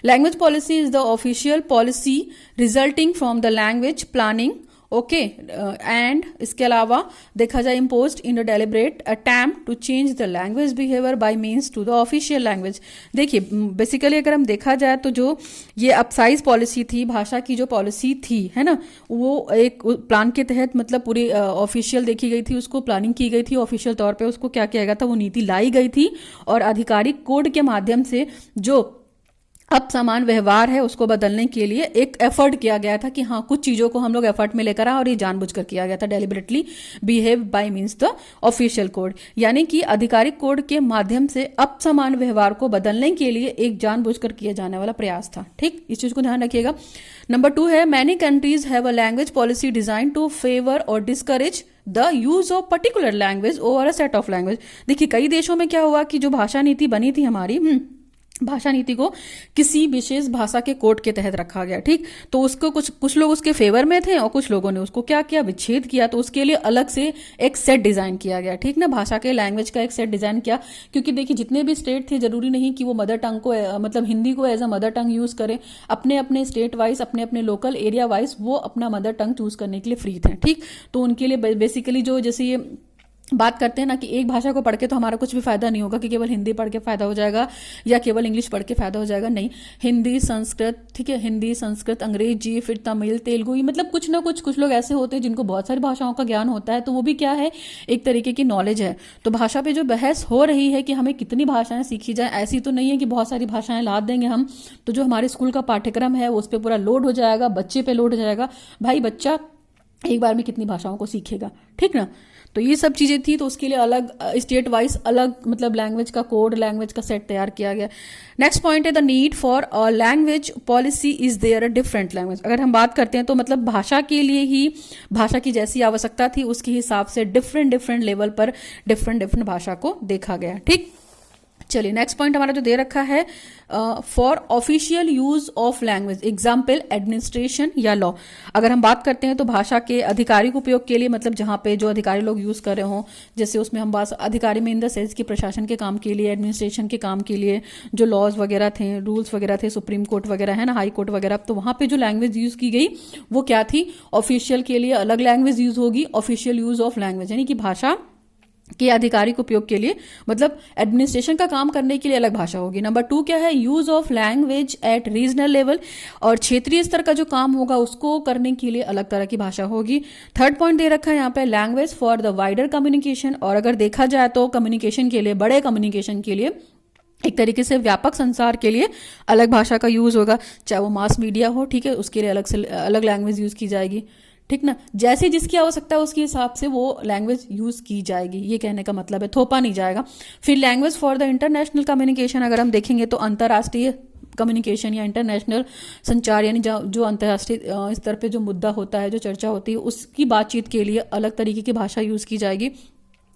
language policy is the official policy resulting from the language planning, okay, and इसके अलावा देखा जाए imposed in the deliberate attempt to change the language behaviour by means to the official language. देखिए बेसिकली अगर हम देखा जाए तो जो ये अपसाइज पॉलिसी थी, भाषा की जो पॉलिसी थी, है ना, वो एक प्लान के तहत मतलब पूरी ऑफिशियल देखी गई थी, उसको प्लानिंग की गई थी ऑफिशियल तौर पे, उसको क्या किया गया था, वो नीति लाई गई थी और आधिकारिक कोड के माध्यम से जो अब समान व्यवहार है उसको बदलने के लिए एक एफर्ट किया गया था कि हाँ कुछ चीजों को हम लोग एफर्ट में लेकर आए और ये जानबूझकर किया गया था, deliberately behave by means the official code, यानी कि आधिकारिक कोड के माध्यम से अब समान व्यवहार को बदलने के लिए एक जानबूझकर किया जाने वाला प्रयास था, ठीक। इस चीज को ध्यान रखिएगा। नंबर 2 है, many countries have a language policy design to favour or discourage the use of particular language over a set of language. देखिए कई देशों में क्या हुआ कि जो भाषा नीति बनी थी हमारी, भाषा नीति को किसी विशेष भाषा के कोड के तहत रखा गया, ठीक। तो उसको कुछ लोग उसके फेवर में थे और कुछ लोगों ने उसको क्या किया, विच्छेद किया। तो उसके लिए अलग से एक सेट डिजाइन किया गया, ठीक ना, भाषा के लैंग्वेज का एक सेट डिजाइन किया। क्योंकि देखिए जितने भी स्टेट थे जरूरी नहीं कि वो मदर टंग को मतलब हिंदी को as a mother tongue use करें, अपने अपने स्टेट वाइज, अपने अपने लोकल एरिया वाइज वो अपना मदर टंग चूज करने के लिए फ्री थे, ठीक। तो उनके लिए बेसिकली जो जैसे ये बात करते हैं ना कि एक भाषा को पढ़ के तो हमारा कुछ भी फायदा नहीं होगा कि केवल हिंदी पढ़ के फायदा हो जाएगा या केवल इंग्लिश पढ़ के फायदा हो जाएगा, नहीं। हिंदी, संस्कृत, ठीक है, हिंदी, संस्कृत, अंग्रेजी, फिर तमिल, तेलुगु, मतलब कुछ ना कुछ लोग ऐसे होते हैं जिनको बहुत सारी भाषाओं का ज्ञान होता है, तो वो भी क्या है, एक तरीके की नॉलेज है। तो भाषा पे जो बहस हो रही है कि हमें कितनी भाषाएं सीखी जाए, ऐसी तो नहीं है कि बहुत सारी भाषाएं लाद देंगे हम तो जो हमारे स्कूल का पाठ्यक्रम है उस पर पूरा लोड हो जाएगा, बच्चे पे लोड हो जाएगा। भाई बच्चा एक बार में कितनी भाषाओं को सीखेगा, ठीक ना। तो ये सब चीजें थी, तो उसके लिए अलग स्टेट वाइज अलग मतलब लैंग्वेज का कोड, लैंग्वेज का सेट तैयार किया गया। नेक्स्ट पॉइंट है, the need for a language policy is there a different language. अगर हम बात करते हैं तो मतलब भाषा के लिए ही, भाषा की जैसी आवश्यकता थी उसके हिसाब से डिफरेंट लेवल पर डिफरेंट भाषा को देखा गया, ठीक। चलिए नेक्स्ट पॉइंट हमारा जो दे रखा है, for official use of language, example administration या लॉ। अगर हम बात करते हैं तो भाषा के आधिकारिक उपयोग के लिए, मतलब जहाँ पे जो अधिकारी लोग यूज कर रहे हों, जैसे उसमें हम बात अधिकारी में इन द सेंस की प्रशासन के काम के लिए, एडमिनिस्ट्रेशन के काम के लिए जो लॉज वगैरह थे, रूल्स वगैरह थे, सुप्रीम कोर्ट वगैरह है ना, हाई कोर्ट वगैरह, तो वहाँ पे जो लैंग्वेज यूज की गई वो क्या थी, ऑफिशियल के लिए अलग लैंग्वेज यूज होगी, ऑफिशियल यूज ऑफ लैंग्वेज यानी कि भाषा के आधिकारिक उपयोग के लिए, मतलब एडमिनिस्ट्रेशन का काम करने के लिए अलग भाषा होगी। नंबर 2 क्या है, use of language eight regional level, और क्षेत्रीय स्तर का जो काम होगा उसको करने के लिए अलग तरह की भाषा होगी। थर्ड पॉइंट दे रखा है यहाँ पे, language for the wider communication, और अगर देखा जाए तो कम्युनिकेशन के लिए, बड़े कम्युनिकेशन के लिए, एक तरीके से व्यापक संसार के लिए अलग भाषा का यूज होगा, चाहे वो मास मीडिया हो, ठीक है, उसके लिए अलग से अलग लैंग्वेज यूज की जाएगी, ठीक ना। जैसे जिसकी आवश्यकता है उसके हिसाब से वो लैंग्वेज यूज की जाएगी, ये कहने का मतलब है, थोपा नहीं जाएगा। फिर language for the international communication, अगर हम देखेंगे तो अंतर्राष्ट्रीय कम्युनिकेशन या इंटरनेशनल संचार, यानी जो अंतर्राष्ट्रीय स्तर पे जो मुद्दा होता है, जो चर्चा होती है, उसकी बातचीत के लिए अलग तरीके की भाषा यूज की जाएगी।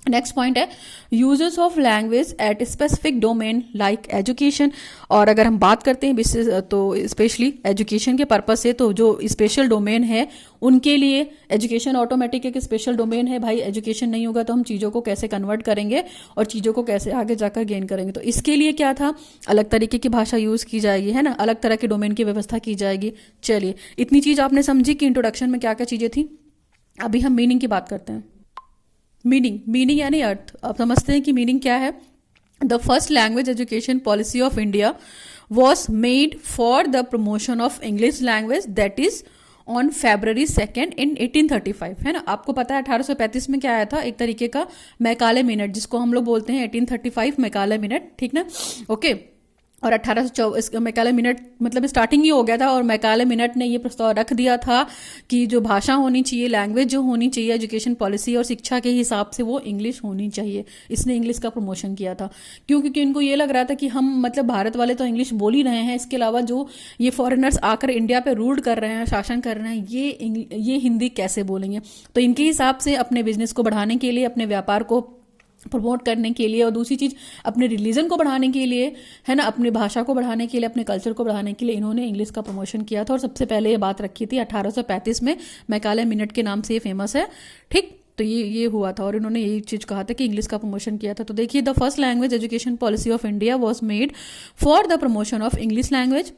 नेक्स्ट पॉइंट है uses of language at specific domain like education. और अगर हम बात करते हैं तो स्पेशली एजुकेशन के पर्पज से, तो जो स्पेशल डोमेन है उनके लिए एजुकेशन ऑटोमेटिक एक स्पेशल डोमेन है। भाई एजुकेशन नहीं होगा तो हम चीज़ों को कैसे कन्वर्ट करेंगे और चीज़ों को कैसे आगे जाकर गेन करेंगे। तो इसके लिए क्या था, अलग तरीके की भाषा यूज़ की जाएगी, है ना, अलग तरह के डोमेन की व्यवस्था की जाएगी। चलिए, इतनी चीज़ आपने समझी कि इंट्रोडक्शन में क्या क्या चीज़ें थी। अभी हम मीनिंग की बात करते हैं। मीनिंग यानी अर्थ। आप समझते हैं कि मीनिंग क्या है। The first language education policy of India was made for the promotion of English language that is on February 2 in 1835, है ना। आपको पता है 1835 में क्या आया था, एक तरीके का मैकाले मिनट, जिसको हम लोग बोलते हैं 1835 मैकाले मिनट, ठीक ना, ओके। और 1824 मैकाले मिनट मतलब स्टार्टिंग ही हो गया था, और मैकाले मिनट ने ये प्रस्ताव रख दिया था कि जो भाषा होनी चाहिए, लैंग्वेज जो होनी चाहिए एजुकेशन पॉलिसी और शिक्षा के हिसाब से वो इंग्लिश होनी चाहिए। इसने इंग्लिश का प्रमोशन किया था। क्यों? क्योंकि इनको ये लग रहा था कि हम मतलब भारत वाले तो इंग्लिश बोल ही रहे हैं, इसके अलावा जो ये फॉरेनर्स आकर इंडिया पे रूल कर रहे हैं, शासन कर रहे हैं, ये हिंदी कैसे बोलेंगे। तो इनके हिसाब से अपने बिजनेस को बढ़ाने के लिए, अपने व्यापार को प्रमोट करने के लिए, और दूसरी चीज़ अपने रिलीजन को बढ़ाने के लिए, है ना, अपनी भाषा को बढ़ाने के लिए, अपने कल्चर को बढ़ाने के लिए इन्होंने इंग्लिश का प्रमोशन किया था। और सबसे पहले ये बात रखी थी 1835 में, मैकाले मिनट के नाम से ये फेमस है, ठीक। तो ये हुआ था और इन्होंने यही चीज़ कहा था कि इंग्लिश का प्रमोशन किया था। तो देखिए, the first language education policy of India was made for the promotion of English language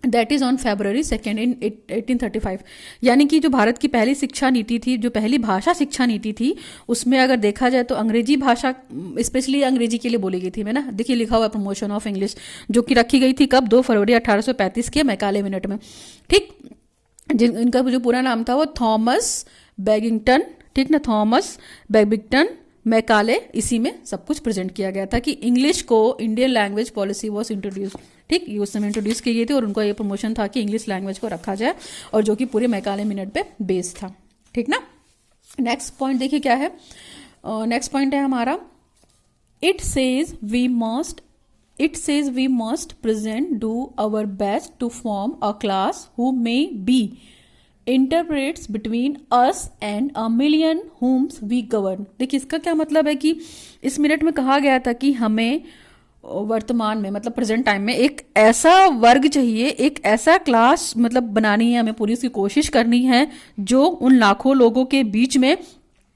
that is on February 2 in 1835। यानी कि जो भारत की पहली शिक्षा नीति थी, जो पहली भाषा शिक्षा नीति थी, उसमें अगर देखा जाए तो अंग्रेजी भाषा स्पेशली अंग्रेजी के लिए बोली गई थी, है ना। देखिए लिखा हुआ प्रमोशन ऑफ इंग्लिश, जो कि रखी गई थी कब, 2 फरवरी 1835 के मैकाले मिनट में, ठीक। इनका जो पूरा नाम था वो थॉमस बैगिंगटन, ठीक ना, थॉमस बैगिंगटन मैकाले। इसी में सब कुछ प्रेजेंट किया गया था कि इंग्लिश को Indian language policy was introduce, ठीक। ये उस समय इंट्रोड्यूस की गई थी और उनका ये प्रमोशन था कि इंग्लिश लैंग्वेज को रखा जाए, और जो कि पूरे मैकाले मिनट पे बेस्ड था, ठीक ना। नेक्स्ट पॉइंट देखिए क्या है। नेक्स्ट पॉइंट है हमारा, it says we must present do our best to form a class who may be interprets between us and a million whom we govern। देखिए इसका क्या मतलब है कि इस मिनट में कहा गया था कि हमें वर्तमान में मतलब प्रेजेंट टाइम में एक ऐसा वर्ग चाहिए, एक ऐसा क्लास मतलब बनानी है, हमें पूरी उसकी कोशिश करनी है जो उन लाखों लोगों के बीच में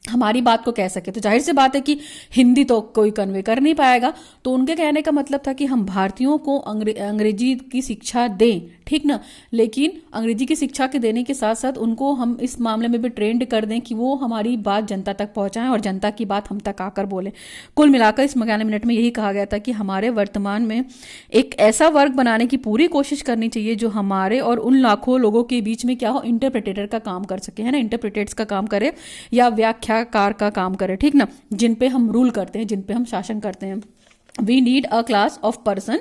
हमारी बात को कह सके। तो जाहिर सी बात है कि हिंदी तो कोई कन्वे कर नहीं पाएगा। तो उनके कहने का मतलब था कि हम भारतीयों को अंग्रेजी की शिक्षा दें, ठीक ना, लेकिन अंग्रेजी की शिक्षा के देने के साथ साथ उनको हम इस मामले में भी ट्रेंड कर दें कि वो हमारी बात जनता तक पहुंचाएं और जनता की बात हम तक आकर बोलें। कुल मिलाकर इस मैकाले मिनट में यही कहा गया था कि हमारे वर्तमान में एक ऐसा वर्ग बनाने की पूरी कोशिश करनी चाहिए जो हमारे और उन लाखों लोगों के बीच में क्या हो, इंटरप्रेटेटर का काम कर सके, है ना, इंटरप्रेटेट्स का काम करे या व्याख्याकार का काम करे, ठीक ना, जिन पे हम रूल करते हैं, जिन पे हम शासन करते हैं। We need a class of person,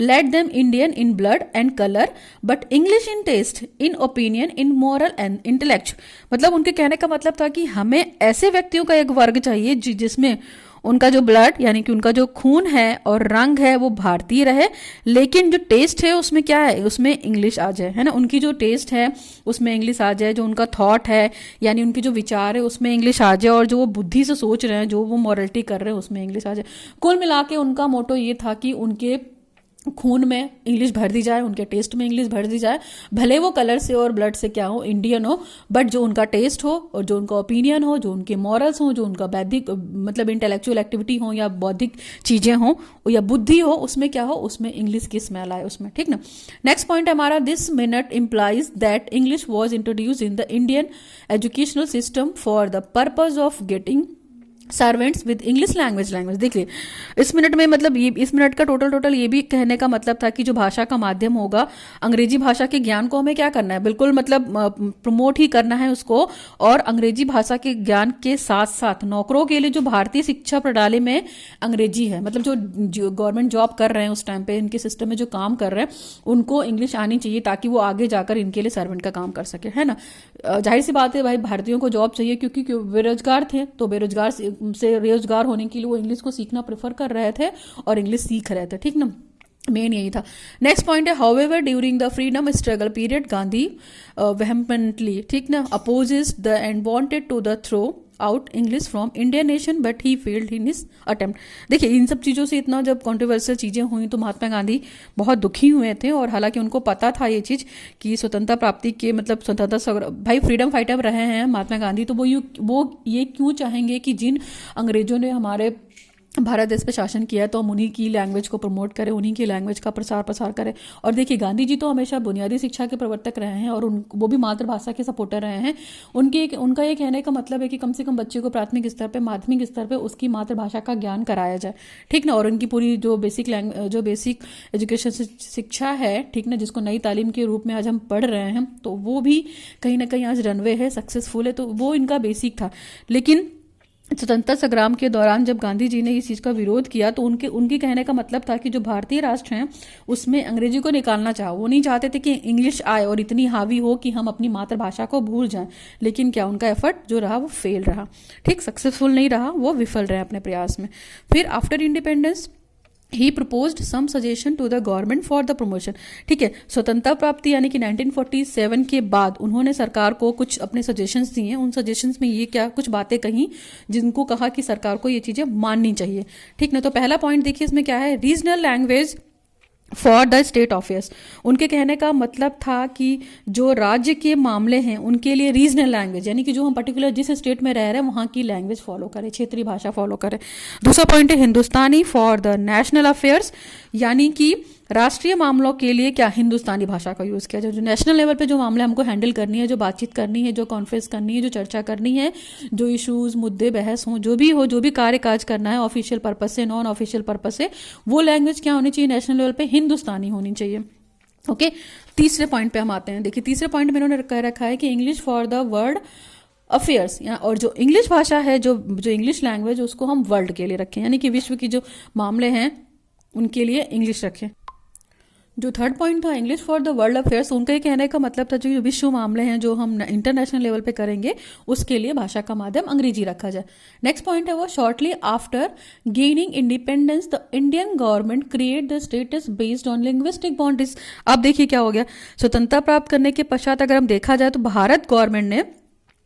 let them Indian in blood and color, but English in taste, in opinion, in moral and intellect। मतलब उनके कहने का मतलब था कि हमें ऐसे व्यक्तियों का एक वर्ग चाहिए जिसमें उनका जो ब्लड यानी कि उनका जो खून है और रंग है वो भारतीय रहे, लेकिन जो टेस्ट है उसमें क्या है, उसमें इंग्लिश आ जाए, है ना, उनकी जो टेस्ट है उसमें इंग्लिश आ जाए, जो उनका थॉट है यानी उनके जो विचार है उसमें इंग्लिश आ जाए, और जो वो बुद्धि से सोच रहे हैं, जो वो मॉरलिटी कर रहे हैं उसमें इंग्लिश आ जाए। कुल मिला के उनका मोटो ये था कि उनके खून में इंग्लिश भर दी जाए, उनके टेस्ट में इंग्लिश भर दी जाए, भले वो कलर से और ब्लड से क्या हो, इंडियन हो, बट जो उनका टेस्ट हो और जो उनका ओपिनियन हो, जो उनके मॉरल्स हो, जो उनका बौद्धिक मतलब इंटेलेक्चुअल एक्टिविटी हो या बौद्धिक चीजें हो या बुद्धि हो, उसमें क्या हो, उसमें इंग्लिश की स्मेल आए उसमें, ठीक ना। नेक्स्ट पॉइंट है हमारा, this minute implies that English was introduce in the Indian educational system for the purpose of getting servants with English language. देखिए इस मिनट में मतलब ये इस मिनट का टोटल ये भी कहने का मतलब था कि जो भाषा का माध्यम होगा, अंग्रेजी भाषा के ज्ञान को हमें क्या करना है, बिल्कुल मतलब प्रमोट ही करना है उसको, और अंग्रेजी भाषा के ज्ञान के साथ साथ नौकरों के लिए जो भारतीय शिक्षा प्रणाली में अंग्रेजी है, मतलब जो गवर्नमेंट जॉब कर रहे हैं उस टाइम पे इनके सिस्टम में जो काम कर रहे हैं उनको इंग्लिश आनी चाहिए ताकि वो आगे जाकर इनके लिए सर्वेंट का काम कर सके, है ना। जाहिर सी बात है भाई, भारतीयों को जॉब चाहिए क्योंकि बेरोजगार थे, तो बेरोजगार से रोजगार होने के लिए वो इंग्लिश को सीखना प्रेफर कर रहे थे और इंग्लिश सीख रहे थे, ठीक ना, मेन यही था। नेक्स्ट पॉइंट है, however during the freedom struggle period Gandhi vehemently, ठीक ना, opposes the and wanted to the throw out English from Indian nation but he failed in his attempt. देखिए इन सब चीज़ों से इतना जब कॉन्ट्रोवर्शियल चीज़ें हुई तो महात्मा गांधी बहुत दुखी हुए थे, और हालांकि उनको पता था ये चीज़ कि स्वतंत्रता प्राप्ति के मतलब स्वतंत्रता भाई फ्रीडम फाइटर रहे हैं महात्मा गांधी, तो वो ये क्यों चाहेंगे कि जिन अंग्रेजों ने हमारे भारत देश पे शासन किया है तो हम उन्हीं की लैंग्वेज को प्रमोट करें, उन्हीं की लैंग्वेज का प्रसार करें। और देखिए गांधी जी तो हमेशा बुनियादी शिक्षा के प्रवर्तक रहे हैं और वो भी मातृभाषा के सपोर्टर रहे हैं। उनका ये कहने का मतलब है कि कम से कम बच्चे को प्राथमिक स्तर पे माध्यमिक स्तर पे उसकी मातृभाषा का ज्ञान कराया जाए, ठीक ना। और उनकी पूरी जो बेसिक एजुकेशन शिक्षा है, ठीक ना, जिसको नई तालीम के रूप में आज हम पढ़ रहे हैं, तो वो भी कहीं ना कहीं आज रनवे है, सक्सेसफुल है, तो वो इनका बेसिक था। लेकिन स्वतंत्रता संग्राम के दौरान जब गांधी जी ने इस चीज़ का विरोध किया तो उनके कहने का मतलब था कि जो भारतीय राष्ट्र हैं उसमें अंग्रेजी को निकालना चाहो। वो नहीं चाहते थे कि इंग्लिश आए और इतनी हावी हो कि हम अपनी मातृभाषा को भूल जाएं। लेकिन क्या उनका एफर्ट जो रहा वो फेल रहा, ठीक, सक्सेसफुल नहीं रहा, वो विफल रहे अपने प्रयास में। फिर after independence he proposed some suggestion to the government for the promotion, ठीक है। स्वतंत्रता प्राप्ति यानी कि 1947 के बाद उन्होंने सरकार को कुछ अपने सजेशंस दिए। उन सजेशंस में ये क्या कुछ बातें कही जिनको कहा कि सरकार को ये चीज़ें माननी चाहिए, ठीक ना। तो पहला पॉइंट देखिए इसमें क्या है, regional language for the state affairs. उनके कहने का मतलब था कि जो राज्य के मामले हैं उनके लिए रीजनल लैंग्वेज यानी कि जो हम पर्टिकुलर जिस स्टेट में रह रहे हैं वहाँ की लैंग्वेज फॉलो करें, क्षेत्रीय भाषा फॉलो करें। दूसरा पॉइंट है हिंदुस्तानी फॉर द नेशनल अफेयर्स, यानी कि राष्ट्रीय मामलों के लिए क्या हिंदुस्तानी भाषा का यूज़ किया जाए। जो नेशनल लेवल पे जो मामले हमको हैंडल करनी है, जो बातचीत करनी है, जो कॉन्फ्रेंस करनी है, जो चर्चा करनी है, जो इश्यूज मुद्दे बहस हो, जो भी कार्य काज करना है ऑफिशियल पर्पज से नॉन ऑफिशियल पर्पज से, वो लैंग्वेज क्या होनी चाहिए, नेशनल लेवल पे हिंदुस्तानी होनी चाहिए। ओके, तीसरे पॉइंट पे हम आते हैं। देखिए तीसरे पॉइंट में इन्होंने कह रखा है कि English for the world affairs, और जो इंग्लिश भाषा है, जो इंग्लिश लैंग्वेज उसको हम वर्ल्ड के लिए रखें, यानी कि विश्व की जो मामले हैं उनके लिए इंग्लिश रखें। जो थर्ड पॉइंट था English for the world affairs, उनका ये कहने का मतलब था जो विश्व मामले हैं जो हम इंटरनेशनल लेवल पे करेंगे उसके लिए भाषा का माध्यम अंग्रेजी रखा जाए। नेक्स्ट पॉइंट है वो shortly after gaining independence the Indian government create the status based on linguistic boundaries. अब देखिए क्या हो गया, स्वतंत्रता प्राप्त करने के पश्चात अगर हम देखा जाए तो भारत गवर्नमेंट ने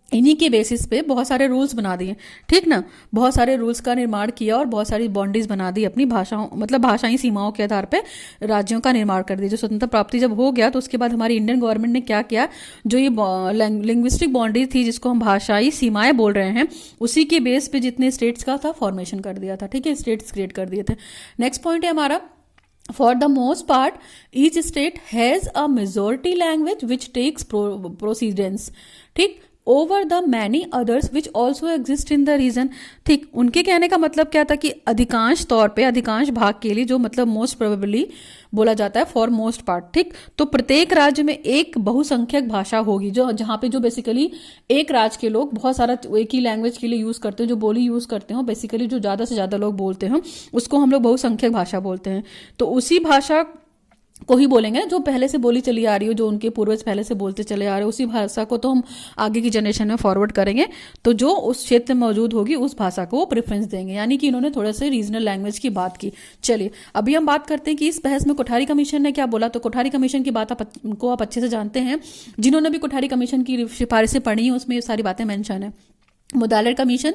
इन्हीं के बेसिस पे बहुत सारे रूल्स बना दिए, ठीक ना, बहुत सारे रूल्स का निर्माण किया और बहुत सारी बाउंड्रीज बना दी अपनी भाषाओं मतलब भाषाई सीमाओं के आधार पे राज्यों का निर्माण कर दिया। जो स्वतंत्रता प्राप्ति जब हो गया तो उसके बाद हमारी इंडियन गवर्नमेंट ने क्या किया, जो ये लिंग्विस्टिक बाउंड्रीज थी जिसको हम भाषाई सीमाएं बोल रहे हैं, उसी के बेस पे जितने स्टेट्स का था फॉर्मेशन कर दिया था, ठीक है, स्टेट्स क्रिएट कर दिए थे। नेक्स्ट पॉइंट है हमारा For the most part, each state has a majority language which takes precedence, ठीक, over the many others which also exist in the region, ठीक। उनके कहने का मतलब क्या था कि अधिकांश तौर पे अधिकांश भाग के लिए जो मतलब मोस्ट प्रोबेबली बोला जाता है फॉर मोस्ट पार्ट, ठीक, तो प्रत्येक राज्य में एक बहुसंख्यक भाषा होगी जो जहाँ पे जो बेसिकली एक राज्य के लोग बहुत सारा एक ही लैंग्वेज के लिए यूज करते हैं, जो बोली यूज करते हो बेसिकली जो ज्यादा से ज्यादा लोग बोलते हैं उसको हम लोग बहुसंख्यक भाषा बोलते हैं। तो उसी भाषा को ही बोलेंगे जो पहले से बोली चली आ रही हो, जो उनके पूर्वज पहले से बोलते चले आ रहे हो, उसी भाषा को तो हम आगे की जनरेशन में फॉरवर्ड करेंगे। तो जो उस क्षेत्र में मौजूद होगी उस भाषा को वो प्रेफरेंस देंगे, यानी कि इन्होंने थोड़े से रीजनल लैंग्वेज की बात की। चलिए अभी हम बात करते हैं कि इस बहस में कोठारी कमीशन ने क्या बोला। तो कोठारी कमीशन की बात को आप अच्छे से जानते हैं, जिन्होंने भी कोठारी कमीशन की सिफारिशें पढ़ी हैं उसमें ये सारी बातें मेंशन है। मुदालिर कमीशन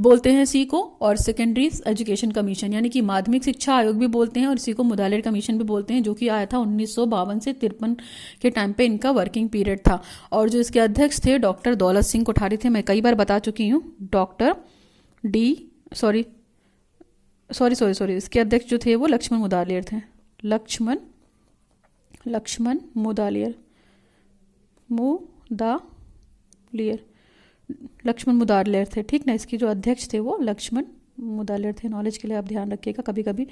बोलते हैं इसी को, और सेकेंडरी एजुकेशन कमीशन यानी कि माध्यमिक शिक्षा आयोग भी बोलते हैं और इसी को मुदालिर कमीशन भी बोलते हैं, जो कि आया था 1952 से 53 के टाइम पे इनका वर्किंग पीरियड था। और जो इसके अध्यक्ष थे डॉक्टर दौलत सिंह कोठारी थे, मैं कई बार बता चुकी हूँ, इसके अध्यक्ष जो थे वो लक्ष्मण मुदालिर थे, लक्ष्मण मुदालिर थे, ठीक ना। इसके जो अध्यक्ष थे वो लक्ष्मण मुदालिर थे, नॉलेज के लिए आप ध्यान रखिएगा, कभी कभी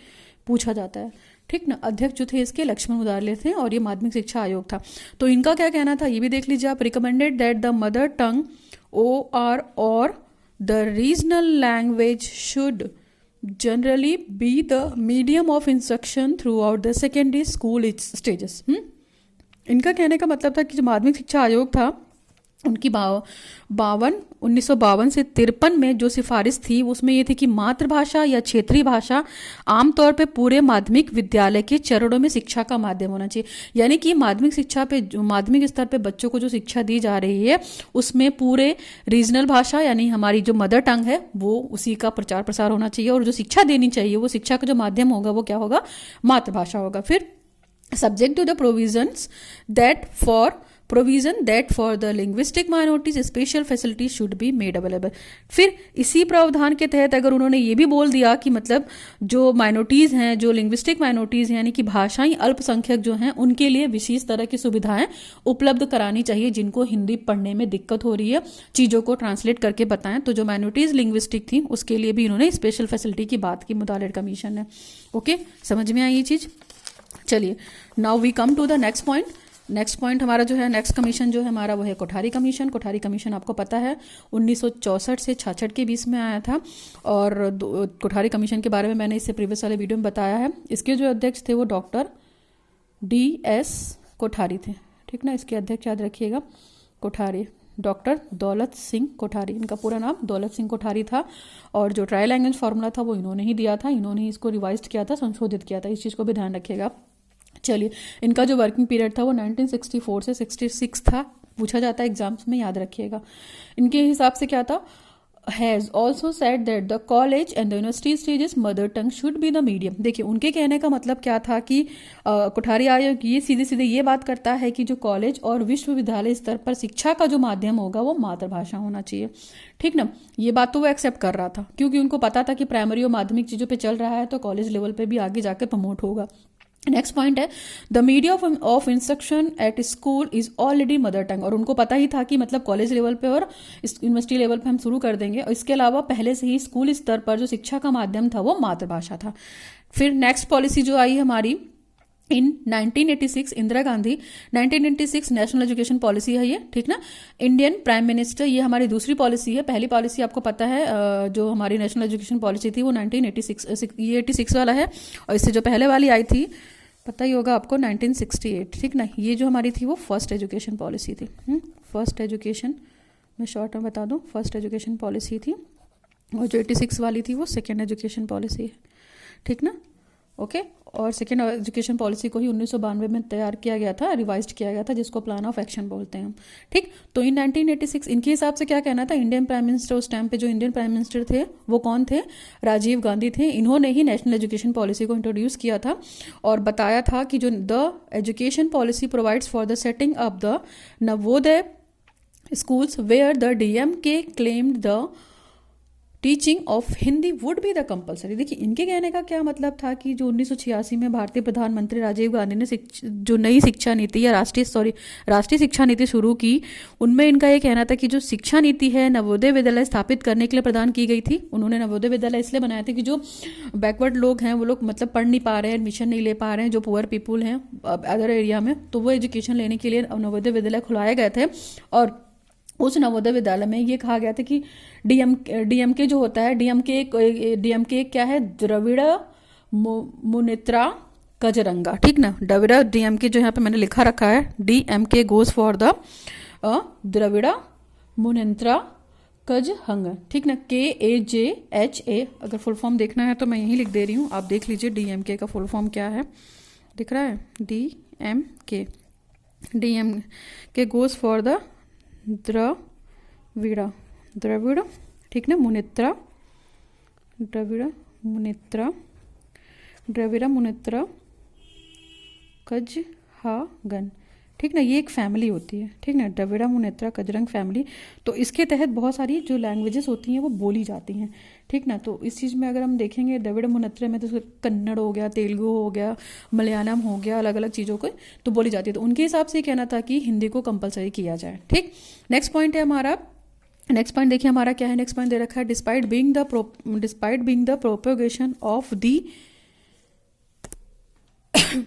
पूछा जाता है, ठीक ना। अध्यक्ष जो थे इसके लक्ष्मण मुदालिर थे और ये माध्यमिक शिक्षा आयोग था। तो इनका क्या कहना था ये भी देख लीजिए आप। Recommended that the mother tongue or the regional language should generally be the medium of instruction throughout the secondary school stages. इनका कहने का मतलब था कि जो माध्यमिक शिक्षा आयोग था उनकी 1952 से 53 में जो सिफारिश थी उसमें ये थी कि मातृभाषा या क्षेत्रीय भाषा आमतौर पे पूरे माध्यमिक विद्यालय के चरणों में शिक्षा का माध्यम होना चाहिए। यानी कि माध्यमिक शिक्षा पे, माध्यमिक स्तर पे बच्चों को जो शिक्षा दी जा रही है उसमें पूरे रीजनल भाषा यानी हमारी जो मदर टंग है वो उसी का प्रचार प्रसार होना चाहिए, और जो शिक्षा देनी चाहिए वो शिक्षा का जो माध्यम होगा वो क्या होगा, मातृभाषा होगा। फिर subject to the provision that for the linguistic minorities special facilities should be made available। फिर इसी प्रावधान के तहत अगर उन्होंने ये भी बोल दिया कि मतलब जो माइनॉरिटीज़ हैं, जो लिंग्विस्टिक माइनॉरिटीज़ यानी कि भाषाई अल्पसंख्यक जो हैं उनके लिए विशेष तरह की सुविधाएं उपलब्ध करानी चाहिए, जिनको हिंदी पढ़ने में दिक्कत हो रही है, चीज़ों को ट्रांसलेट करके बताएं। तो जो माइनॉरिटीज़ लिंग्विस्टिक थी उसके लिए भी इन्होंने स्पेशल फैसिलिटी की बात की मुतालिक कमीशन ने। ओके, समझ में आई ये चीज़। चलिए, now we come to the next point. Next point हमारा जो है, नेक्स्ट कमीशन जो है हमारा वो है कोठारी कमीशन। कोठारी कमीशन आपको पता है 1964 से 66 के बीच में आया था, और कोठारी कमीशन के बारे में मैंने इससे प्रीवियस वाले वीडियो में बताया है। इसके जो अध्यक्ष थे वो डॉक्टर DS कोठारी थे, ठीक ना। इसके अध्यक्ष याद रखिएगा कोठारी, डॉक्टर दौलत सिंह कोठारी, इनका पूरा नाम दौलत सिंह कोठारी था। और जो ट्राई लैंग्वेज फार्मूला था वो इन्होंने ही दिया था, इन्होंने ही इसको रिवाइज किया था, संशोधित किया था, इस चीज़ को भी ध्यान रखिएगा। चलिए, इनका जो वर्किंग पीरियड था वो 1964 से 66 था, पूछा जाता है एग्जाम्स में, याद रखिएगा। इनके हिसाब से क्या था, has also said that the college and the university stages mother tongue should be the medium. देखिए, उनके कहने का मतलब क्या था कि कोठारी आयोग ये सीधे सीधे ये बात करता है कि जो कॉलेज और विश्वविद्यालय स्तर पर शिक्षा का जो माध्यम होगा वो मातृभाषा होना चाहिए, ठीक ना। ये बात तो वो एक्सेप्ट कर रहा था, क्योंकि उनको पता था कि प्राइमरी और माध्यमिक चीज़ों पे चल रहा है तो कॉलेज लेवल पे भी आगे जाकर प्रमोट होगा। नेक्स्ट पॉइंट है the media of instruction at school is already mother tongue. और उनको पता ही था कि मतलब कॉलेज लेवल पे और यूनिवर्सिटी लेवल पे हम शुरू कर देंगे, और इसके अलावा पहले से ही स्कूल स्तर पर जो शिक्षा का माध्यम था वो मातृभाषा था। फिर नेक्स्ट पॉलिसी जो आई हमारी इन 1986, Indira Gandhi 1986 national education policy है ये, ठीक ना। इंडियन प्राइम मिनिस्टर, ये हमारी दूसरी पॉलिसी है। पहली पॉलिसी आपको पता है जो हमारी नेशनल एजुकेशन पॉलिसी थी वो 1986, ये 86 वाला है, और इससे जो पहले वाली आई थी पता ही होगा आपको 1968, ठीक ना। ये जो हमारी थी वो फर्स्ट एजुकेशन पॉलिसी थी। फर्स्ट एजुकेशन, मैं शॉर्ट में बता दूं, फर्स्ट एजुकेशन पॉलिसी थी, और जो 86 वाली थी वो सेकेंड एजुकेशन पॉलिसी है, ठीक ना। ओके, और सेकेंड एजुकेशन पॉलिसी को ही 1992 में तैयार किया गया था, रिवाइज्ड किया गया था, जिसको प्लान ऑफ एक्शन बोलते हैं हम, ठीक। तो इन 1986 इनके हिसाब से क्या कहना था, इंडियन प्राइम मिनिस्टर उस टाइम पे जो इंडियन प्राइम मिनिस्टर थे वो कौन थे, राजीव गांधी थे। इन्होंने ही नेशनल एजुकेशन पॉलिसी को इंट्रोड्यूस किया था और बताया था कि जो the education policy provides for the setting up the Navodaya schools where the DMK claimed the teaching of Hindi would be the compulsory. देखिए, इनके कहने का क्या मतलब था कि जो 1986 में भारतीय प्रधानमंत्री राजीव गांधी ने जो नई शिक्षा नीति या राष्ट्रीय शिक्षा नीति शुरू की, उनमें इनका ये कहना था कि जो शिक्षा नीति है नवोदय विद्यालय स्थापित करने के लिए प्रदान की गई थी। उन्होंने नवोदय विद्यालय इसलिए बनाए थे कि जो बैकवर्ड लोग हैं वो लोग मतलब पढ़ नहीं पा रहे हैं, एडमिशन नहीं ले पा रहे हैं, जो पुअर पीपुल हैं अदर एरिया में, तो वो एजुकेशन लेने के लिए नवोदय विद्यालय खुलाए गए थे। और उस नवोदय विद्यालय में ये कहा गया था कि डीएमके जो होता है, डीएमके क्या है, द्रविड़ मुनेत्रा कजरंगा, ठीक ना। द्रविड़ डीएमके जो यहाँ पे मैंने लिखा रखा है, DMK goes for the Dravida Munnetra Kazhagam, ठीक ना। KAJHA, अगर फुल फॉर्म देखना है तो मैं यहीं लिख दे रही हूँ, आप देख लीजिए डीएमके का फुल फॉर्म क्या है, दिख रहा है, DMK goes for the Dravida, ठीक ना, मुनेत्रा, द्रविड़ मुनेत्रा कजहागन, ठीक ना। ये एक फैमिली होती है, ठीक ना, द्रविड़ मुनेत्रा कजरंग फैमिली। तो इसके तहत बहुत सारी जो लैंग्वेजेस होती हैं वो बोली जाती हैं, ठीक ना। तो इस चीज़ में अगर हम देखेंगे द्रविड़ मुनेत्रा में तो कन्नड़ हो गया, तेलुगु हो गया, मलयालम हो गया, अलग अलग चीज़ों को तो बोली जाती है। तो उनके हिसाब से कहना था कि हिंदी को कंपलसरी किया जाए, ठीक। नेक्स्ट पॉइंट है हमारा, नेक्स्ट पॉइंट देखिए हमारा क्या है, नेक्स्ट पॉइंट दे रखा है despite being the propagation of the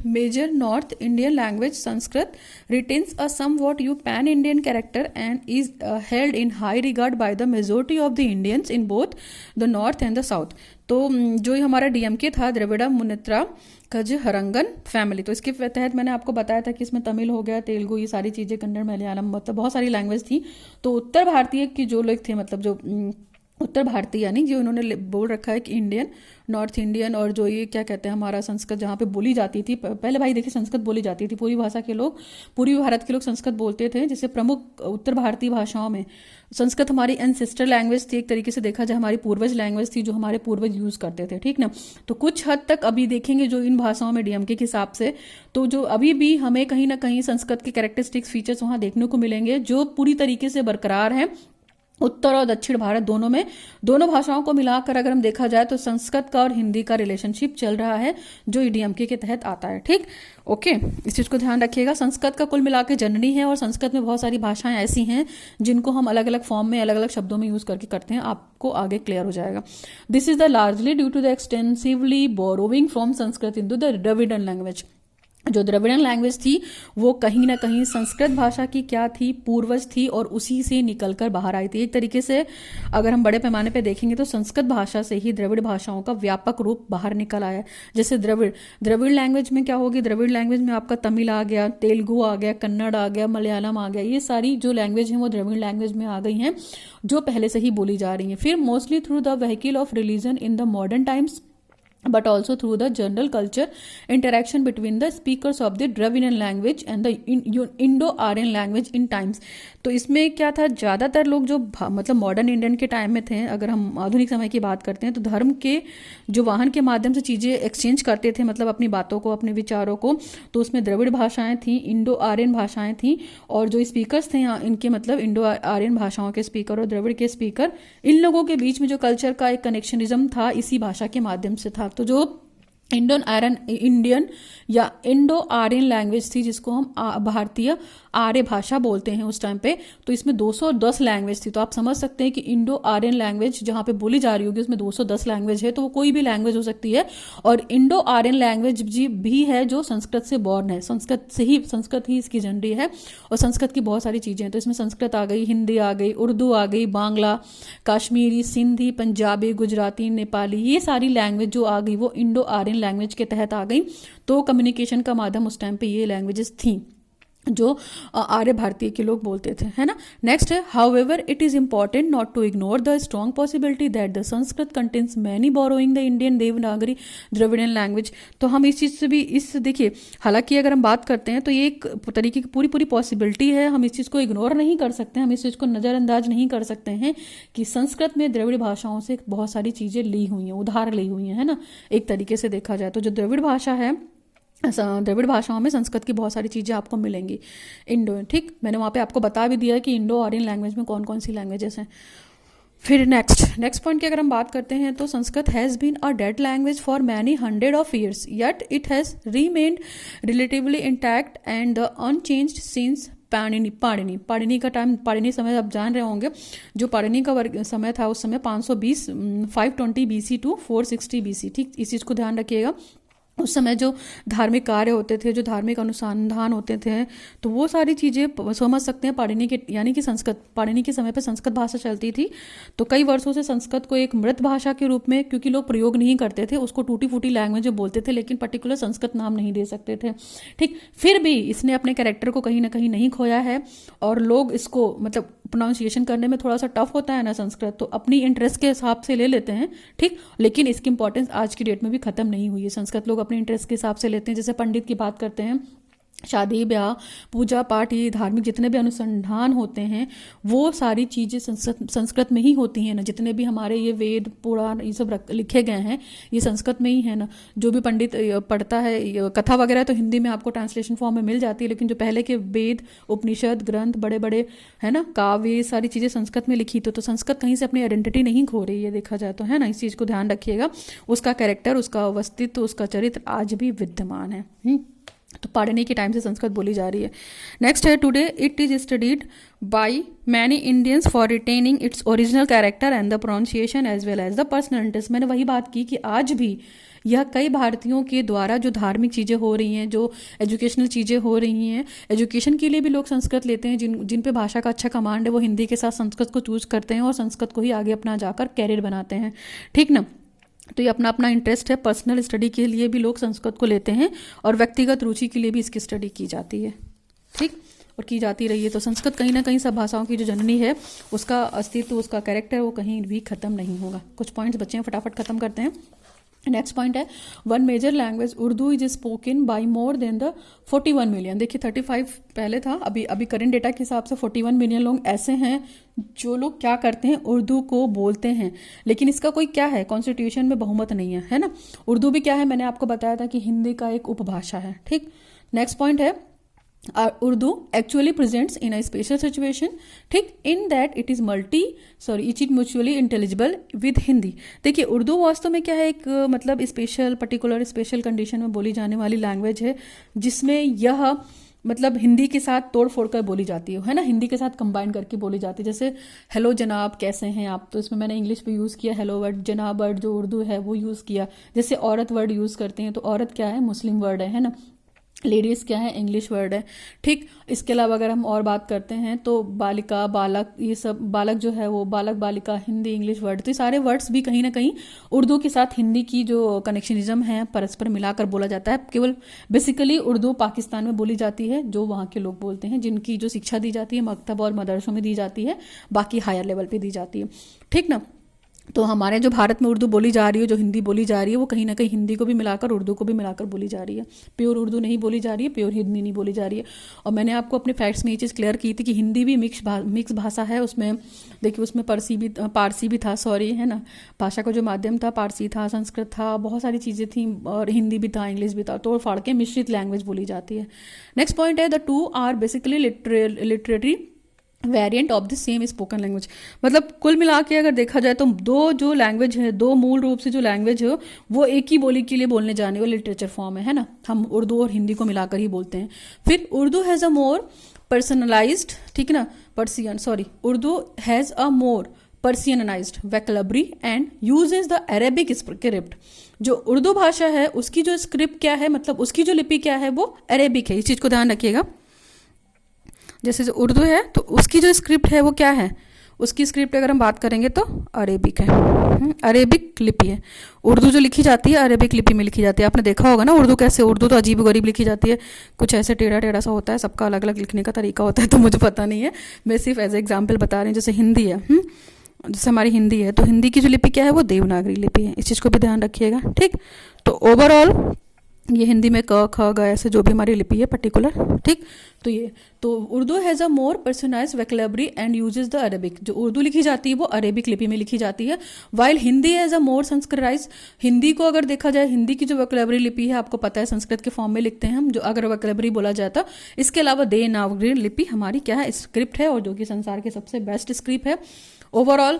major North Indian language Sanskrit retains a somewhat pan-Indian character and is held in high regard by the majority of the Indians in both the North and the South. तो जो ये हमारा DMK था, Dravida मुनेत्रा कजहरंगन family, तो इसके तहत मैंने आपको बताया था कि इसमें तमिल हो गया, तेलुगु, ये सारी चीज़ें, कन्नड़, मलयालम, मतलब बहुत सारी लैंग्वेज थी. तो उत्तर भारतीय की जो लोग थे, मतलब जो उत्तर भारतीय, यानी जो इन्होंने बोल रखा है कि इंडियन, नॉर्थ इंडियन, और जो ये क्या कहते हैं हमारा संस्कृत जहाँ पे बोली जाती थी पहले, भाई देखिए संस्कृत बोली जाती थी, पूरी भाषा के लोग, पूरी भारत के लोग संस्कृत बोलते थे. जैसे प्रमुख उत्तर भारतीय भाषाओं में संस्कृत हमारी एंसेस्टर लैंग्वेज थी, एक तरीके से देखा जाए हमारी पूर्वज लैंग्वेज थी, जो हमारे पूर्वज यूज़ करते थे, ठीक ना. तो कुछ हद तक अभी देखेंगे जो इन भाषाओं में डीएमके के हिसाब से, तो जो अभी भी हमें कहीं ना कहीं संस्कृत के कैरेक्टरिस्टिक्स, फीचर्स वहाँ देखने को मिलेंगे जो पूरी तरीके से बरकरार हैं. उत्तर और दक्षिण भारत दोनों में, दोनों भाषाओं को मिलाकर अगर हम देखा जाए तो संस्कृत का और हिंदी का रिलेशनशिप चल रहा है, जो डीएमके के तहत आता है. ठीक, ओके, इस चीज़ को ध्यान रखिएगा. संस्कृत का कुल मिला के जननी है, और संस्कृत में बहुत सारी भाषाएं ऐसी हैं जिनको हम अलग अलग फॉर्म में, अलग अलग शब्दों में यूज़ करके करते हैं. आपको आगे क्लियर हो जाएगा. This is the largely due to the extensively borrowing from Sanskrit into the Dravidian language. जो द्रविड़न लैंग्वेज थी वो कहीं ना कहीं संस्कृत भाषा की क्या थी, पूर्वज थी, और उसी से निकलकर बाहर आई थी. एक तरीके से अगर हम बड़े पैमाने पे देखेंगे तो संस्कृत भाषा से ही द्रविड़ भाषाओं का व्यापक रूप बाहर निकल आया. जैसे द्रविड़ लैंग्वेज में क्या होगी, द्रविड़ लैंग्वेज में आपका तमिल आ गया, तेलुगु आ गया, कन्नड़ आ गया, मलयालम आ गया, ये सारी जो लैंग्वेज हैं वो द्रविड़ लैंग्वेज में आ गई हैं, जो पहले से ही बोली जा रही हैं. फिर mostly through the vehicle of religion in the modern times, but also through the general culture interaction between the speakers of the Dravidian language and the Indo-Aryan language in times. तो इसमें क्या था, ज़्यादातर लोग जो मतलब मॉडर्न इंडियन के time में थे, अगर हम आधुनिक समय की बात करते हैं, तो धर्म के जो वाहन के माध्यम से चीज़ें एक्सचेंज करते थे, मतलब अपनी बातों को, अपने विचारों को, तो उसमें द्रविड़ भाषाएं थी, इंडो आर्यन भाषाएं थी, और जो स्पीकर्स थे यहाँ इनके मतलब इंडो आर्यन भाषाओं के स्पीकर और द्रविड़ के स्पीकर, इन लोगों के बीच में जो कल्चर का एक कनेक्शनिज्म था इसी भाषा के माध्यम से था. तो जो इंडियन या इंडो आर्यन लैंग्वेज थी, जिसको हम भारतीय आर्य भाषा बोलते हैं उस टाइम पे, तो इसमें 210 लैंग्वेज थी. तो आप समझ सकते हैं कि इंडो आर्यन लैंग्वेज जहाँ पे बोली जा रही होगी उसमें 210 लैंग्वेज है, तो वो कोई भी लैंग्वेज हो सकती है. और इंडो आर्यन लैंग्वेज भी है जो संस्कृत से बॉर्न है, संस्कृत ही इसकी जनरी है, और संस्कृत की बहुत सारी चीज़ें हैं. तो इसमें संस्कृत आ गई, हिंदी आ गई, उर्दू आ गई, बांग्ला, काश्मीरी, सिंधी, पंजाबी, गुजराती, नेपाली, ये सारी लैंग्वेज जो आ गई वो इंडो आर्यन लैंग्वेज के तहत आ गई. तो कम्युनिकेशन का माध्यम उस टाइम पे ये लैंग्वेजेस थी जो आर्य भारतीय के लोग बोलते थे, है ना. नेक्स्ट है, however it is important not to ignore the strong possibility that the Sanskrit contains many borrowing the Indian Devanagari Dravidian language. तो हम इस चीज़ से भी देखिए, हालांकि अगर हम बात करते हैं तो ये एक तरीके की पूरी पॉसिबिलिटी है, हम इस चीज़ को इग्नोर नहीं कर सकते, हम इस चीज़ को नज़रअंदाज नहीं कर सकते हैं कि संस्कृत में द्रविड़ भाषाओं से बहुत सारी चीज़ें ली हुई हैं, उधार ली हुई हैं, है ना. एक तरीके से देखा जाए तो जो द्रविड़ भाषा है, द्रविड़ भाषाओं में संस्कृत की बहुत सारी चीज़ें आपको मिलेंगी. ठीक, मैंने वहाँ पे आपको बता भी दिया कि इंडो आर्यन लैंग्वेज में कौन कौन सी लैंग्वेजेस हैं. फिर नेक्स्ट पॉइंट की अगर हम बात करते हैं तो Sanskrit has been a dead language for many hundred of years, yet it has remained relatively intact and unchanged since Panini का टाइम, पाणिनि समय आप जान रहे होंगे, जो पाणिनि का समय था उस समय 520 BC टू 460 BC. ठीक, इस चीज़ को ध्यान रखिएगा. उस समय जो धार्मिक कार्य होते थे, जो धार्मिक अनुसंधान होते थे, तो वो सारी चीज़ें समझ सकते हैं पाणिनि के, यानी कि संस्कृत, पाणिनि के समय पे संस्कृत भाषा चलती थी. तो कई वर्षों से संस्कृत को एक मृत भाषा के रूप में, क्योंकि लोग प्रयोग नहीं करते थे, उसको टूटी फूटी लैंग्वेज बोलते थे, लेकिन पर्टिकुलर संस्कृत नाम नहीं दे सकते थे. ठीक, फिर भी इसने अपने कैरेक्टर को कहीं ना कहीं नहीं खोया है, और लोग इसको मतलब प्रोनाउंसिएशन करने में थोड़ा सा टफ होता है ना संस्कृत, तो अपनी इंटरेस्ट के हिसाब से ले लेते हैं. ठीक, लेकिन इसकी इंपॉर्टेंस आज की डेट में भी खत्म नहीं हुई है. संस्कृत लोग अपने इंटरेस्ट के हिसाब से लेते हैं. जैसे पंडित की बात करते हैं, शादी ब्याह पूजा पाठ, ये धार्मिक जितने भी अनुसंधान होते हैं वो सारी चीज़ें संस्कृत में ही होती हैं ना. जितने भी हमारे ये वेद पुराण ये सब लिखे गए हैं ये संस्कृत में ही है ना. जो भी पंडित पढ़ता है कथा वगैरह तो हिंदी में आपको ट्रांसलेशन फॉर्म में मिल जाती है, लेकिन जो पहले के वेद उपनिषद ग्रंथ बड़े बड़े है ना, काव्य, ये सारी चीज़ें संस्कृत में लिखी. तो संस्कृत कहीं से अपनी आइडेंटिटी नहीं खो रही है देखा जाए तो, है ना. इस चीज़ को ध्यान रखिएगा. उसका कैरेक्टर, उसका अस्तित्व, उसका चरित्र आज भी विद्यमान है. तो पढ़ने के टाइम से संस्कृत बोली जा रही है। नेक्स्ट है, today it is studied by many Indians for retaining its original character and the pronunciation as well as the personal interest. मैंने वही बात की कि आज भी यह कई भारतीयों के द्वारा जो धार्मिक चीज़ें हो रही हैं, जो एजुकेशनल चीज़ें हो रही हैं, एजुकेशन के लिए भी लोग संस्कृत लेते हैं। जिन पे भाषा का अच्छा कमांड है वो हिंदी के साथ संस्कृत को चूज करते हैं और संस्कृत को ही आगे अपना जाकर कैरियर बनाते हैं। ठीक ना। तो ये अपना अपना इंटरेस्ट है। पर्सनल स्टडी के लिए भी लोग संस्कृत को लेते हैं और व्यक्तिगत रुचि के लिए भी इसकी स्टडी की जाती है। ठीक, और की जाती रही है। तो संस्कृत कहीं ना कहीं सब भाषाओं की जो जननी है, उसका अस्तित्व, उसका कैरेक्टर वो कहीं भी खत्म नहीं होगा। कुछ पॉइंट्स बच्चे हैं, फटाफट खत्म करते हैं। नेक्स्ट पॉइंट है, one major language Urdu is spoken by more than the 41 million. देखिए 35 पहले था, अभी करंट डेटा के हिसाब से 41 मिलियन लोग ऐसे हैं जो लोग क्या करते हैं, उर्दू को बोलते हैं। लेकिन इसका कोई क्या है, कॉन्स्टिट्यूशन में बहुमत नहीं है ना। उर्दू भी क्या है, मैंने आपको बताया था कि हिंदी का एक उपभाषा है। ठीक, नेक्स्ट पॉइंट है, Urdu actually presents in a special situation. ठीक, in that it is it is mutually intelligible with Hindi. देखिए उर्दू वास्तव में क्या है, एक मतलब स्पेशल कंडीशन में बोली जाने वाली लैंग्वेज है, जिसमें यह मतलब हिंदी के साथ तोड़ फोड़ कर बोली जाती है ना, हिंदी के साथ कंबाइन करके बोली जाती है। जैसे हेलो जनाब कैसे हैं आप, तो इसमें मैंने इंग्लिश भी यूज़ किया हेलो वर्ड, जनाब वर्ड जो उर्दू है वो यूज़ किया। जैसे औरत वर्ड यूज़ करते हैं, तो औरत क्या है, मुस्लिम वर्ड है ना। लेडीज़ क्या है, इंग्लिश वर्ड है। ठीक, इसके अलावा अगर हम और बात करते हैं तो बालिका, बालक, ये सब, बालक जो है वो बालक, बालिका, हिंदी, इंग्लिश वर्ड, तो ये सारे वर्ड्स भी कहीं ना कहीं उर्दू के साथ हिंदी की जो कनेक्शनिज्म है, परस्पर मिलाकर बोला जाता है। केवल बेसिकली उर्दू पाकिस्तान में बोली जाती है, जो वहाँ के लोग बोलते हैं, जिनकी जो शिक्षा दी जाती है मकतब और मदरसों में दी जाती है, बाकी हायर लेवल पर दी जाती है। ठीक ना। तो हमारे जो भारत में उर्दू बोली जा रही है, जो हिंदी बोली जा रही है, वो कहीं ना कहीं हिंदी को भी मिलाकर उर्दू को भी मिलाकर बोली जा रही है। प्योर उर्दू नहीं बोली जा रही है, प्योर हिंदी नहीं बोली जा रही है। और मैंने आपको अपने फैक्ट्स में ये चीज़ क्लियर की थी कि हिंदी भी मिक्स भाषा है। उसमें देखिए, उसमें पारसी भी था, सॉरी, है ना। भाषा का जो माध्यम था, पारसी था, संस्कृत था, बहुत सारी चीज़ें थी, और हिंदी भी था, इंग्लिश भी था, तोड़ फाड़ के मिश्रित लैंग्वेज बोली जाती है। नेक्स्ट पॉइंट है, the two are basically literary variant of the same spoken language. मतलब कुल मिला के अगर देखा जाए तो दो जो लैंग्वेज है, दो मूल रूप से जो लैंग्वेज है, वो एक ही बोली के लिए बोलने जाने वाला लिटरेचर फॉर्म है ना। हम उर्दू और हिंदी को मिलाकर ही बोलते हैं। फिर Urdu has a more personalized, ठीक है ना, Urdu has a more Persianized vocabulary and uses the Arabic script. जो उर्दू भाषा है उसकी जो स्क्रिप्ट क्या है, मतलब उसकी जो लिपि क्या है, वो अरेबिक है। इस चीज़ को ध्यान रखिएगा। जैसे जो उर्दू है तो उसकी जो स्क्रिप्ट है वो क्या है, उसकी स्क्रिप्ट अगर हम बात करेंगे तो अरेबिक है, अरेबिक लिपि है। उर्दू जो लिखी जाती है अरेबिक लिपि में लिखी जाती है। आपने देखा होगा ना उर्दू कैसे, उर्दू तो अजीब गरीब लिखी जाती है, कुछ ऐसे टेढ़ा टेढ़ा सा होता है, सबका अलग अलग लिखने का तरीका होता है, तो मुझे पता नहीं है, मैं सिर्फ एज एग्जाम्पल बता रही हूँ। जैसे हिंदी है, जैसे हमारी हिंदी है, तो हिंदी की जो लिपि क्या है वो देवनागरी लिपि है। इस चीज़ को भी ध्यान रखिएगा। ठीक, तो ओवरऑल ये हिंदी में क ख ग ऐसे जो भी हमारी लिपि है पर्टिकुलर। ठीक, तो ये तो Urdu has a more personalized vocabulary and uses the Arabic. जो उर्दू लिखी जाती है वो अरेबिक लिपि में लिखी जाती है, वाइल हिंदी हैज़ अ मोर संस्कृताइज। हिंदी को अगर देखा जाए, हिंदी की जो वैकैबुलरी लिपि है, आपको पता है संस्कृत के फॉर्म में लिखते हैं हम, जो अगर वैकैबुलरी बोला जाता। इसके अलावा देवनागरी लिपि हमारी क्या है, स्क्रिप्ट है, और जो कि संसार की सबसे बेस्ट स्क्रिप्ट है। ओवरऑल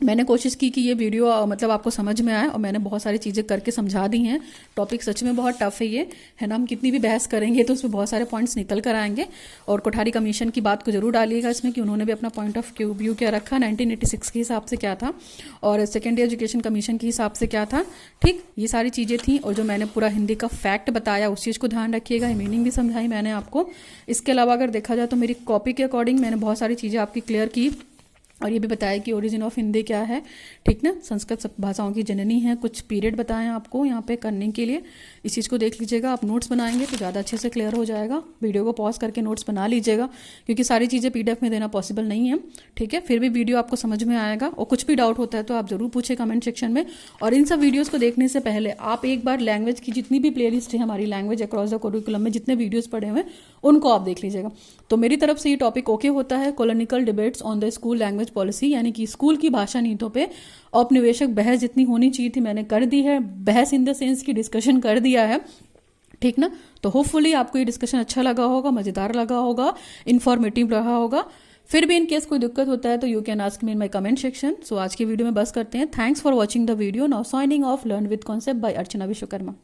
मैंने कोशिश की कि ये वीडियो मतलब आपको समझ में आए, और मैंने बहुत सारी चीज़ें करके समझा दी हैं। टॉपिक सच में बहुत टफ है ये, है ना। हम कितनी भी बहस करेंगे तो उसमें बहुत सारे पॉइंट्स निकल कर आएंगे। और कोठारी कमीशन की बात को जरूर डालिएगा इसमें, कि उन्होंने भी अपना पॉइंट ऑफ व्यू क्या रखा, 1986 के हिसाब से क्या था, और सेकेंडरी एजुकेशन कमीशन के हिसाब से क्या था। ठीक, ये सारी चीज़ें थी, और जो मैंने पूरा हिंदी का फैक्ट बताया उस चीज़ को ध्यान रखिएगा। मीनिंग भी समझाई मैंने आपको। इसके अलावा अगर देखा जाए तो मेरी कॉपी के अकॉर्डिंग मैंने बहुत सारी चीज़ें आपकी क्लियर की, और ये भी बताया कि ओरिजिन ऑफ हिंदी क्या है। ठीक ना, संस्कृत सब भाषाओं की जननी है। कुछ पीरियड बताएं आपको यहाँ पे करने के लिए, इस चीज़ को देख लीजिएगा। आप नोट्स बनाएंगे तो ज़्यादा अच्छे से क्लियर हो जाएगा। वीडियो को पॉज करके नोट्स बना लीजिएगा, क्योंकि सारी चीज़ें PDF में देना पॉसिबल नहीं है। ठीक है, फिर भी वीडियो आपको समझ में आएगा, और कुछ भी डाउट होता है तो आप ज़रूर पूछे कमेंट सेक्शन में। और इन सब वीडियोज़ को देखने से पहले आप एक बार लैंग्वेज की जितनी भी प्ले लिस्ट है हमारी, लैंग्वेज अक्रॉस द करिकुलम में जितने वीडियोज़ पड़े हुए उनको आप देख लीजिएगा। तो मेरी तरफ से ये टॉपिक ओके होता है, कॉलोनिकल debates on the school language policy, यानी कि स्कूल की भाषा नीतियों पे औपनिवेशिक बहस जितनी होनी चाहिए थी मैंने कर दी है। बहस इन द सेंस की डिस्कशन कर दिया है। ठीक ना, तो होपफुली आपको ये डिस्कशन अच्छा लगा होगा, मज़ेदार लगा होगा, इन्फॉर्मेटिव रहा होगा। फिर भी इन केस कोई दिक्कत होता है तो you can ask me in my comment section. So आज की वीडियो में बस करते हैं। Thanks for watching the video. Now signing off, learn with concept by Archana Vishwakarma.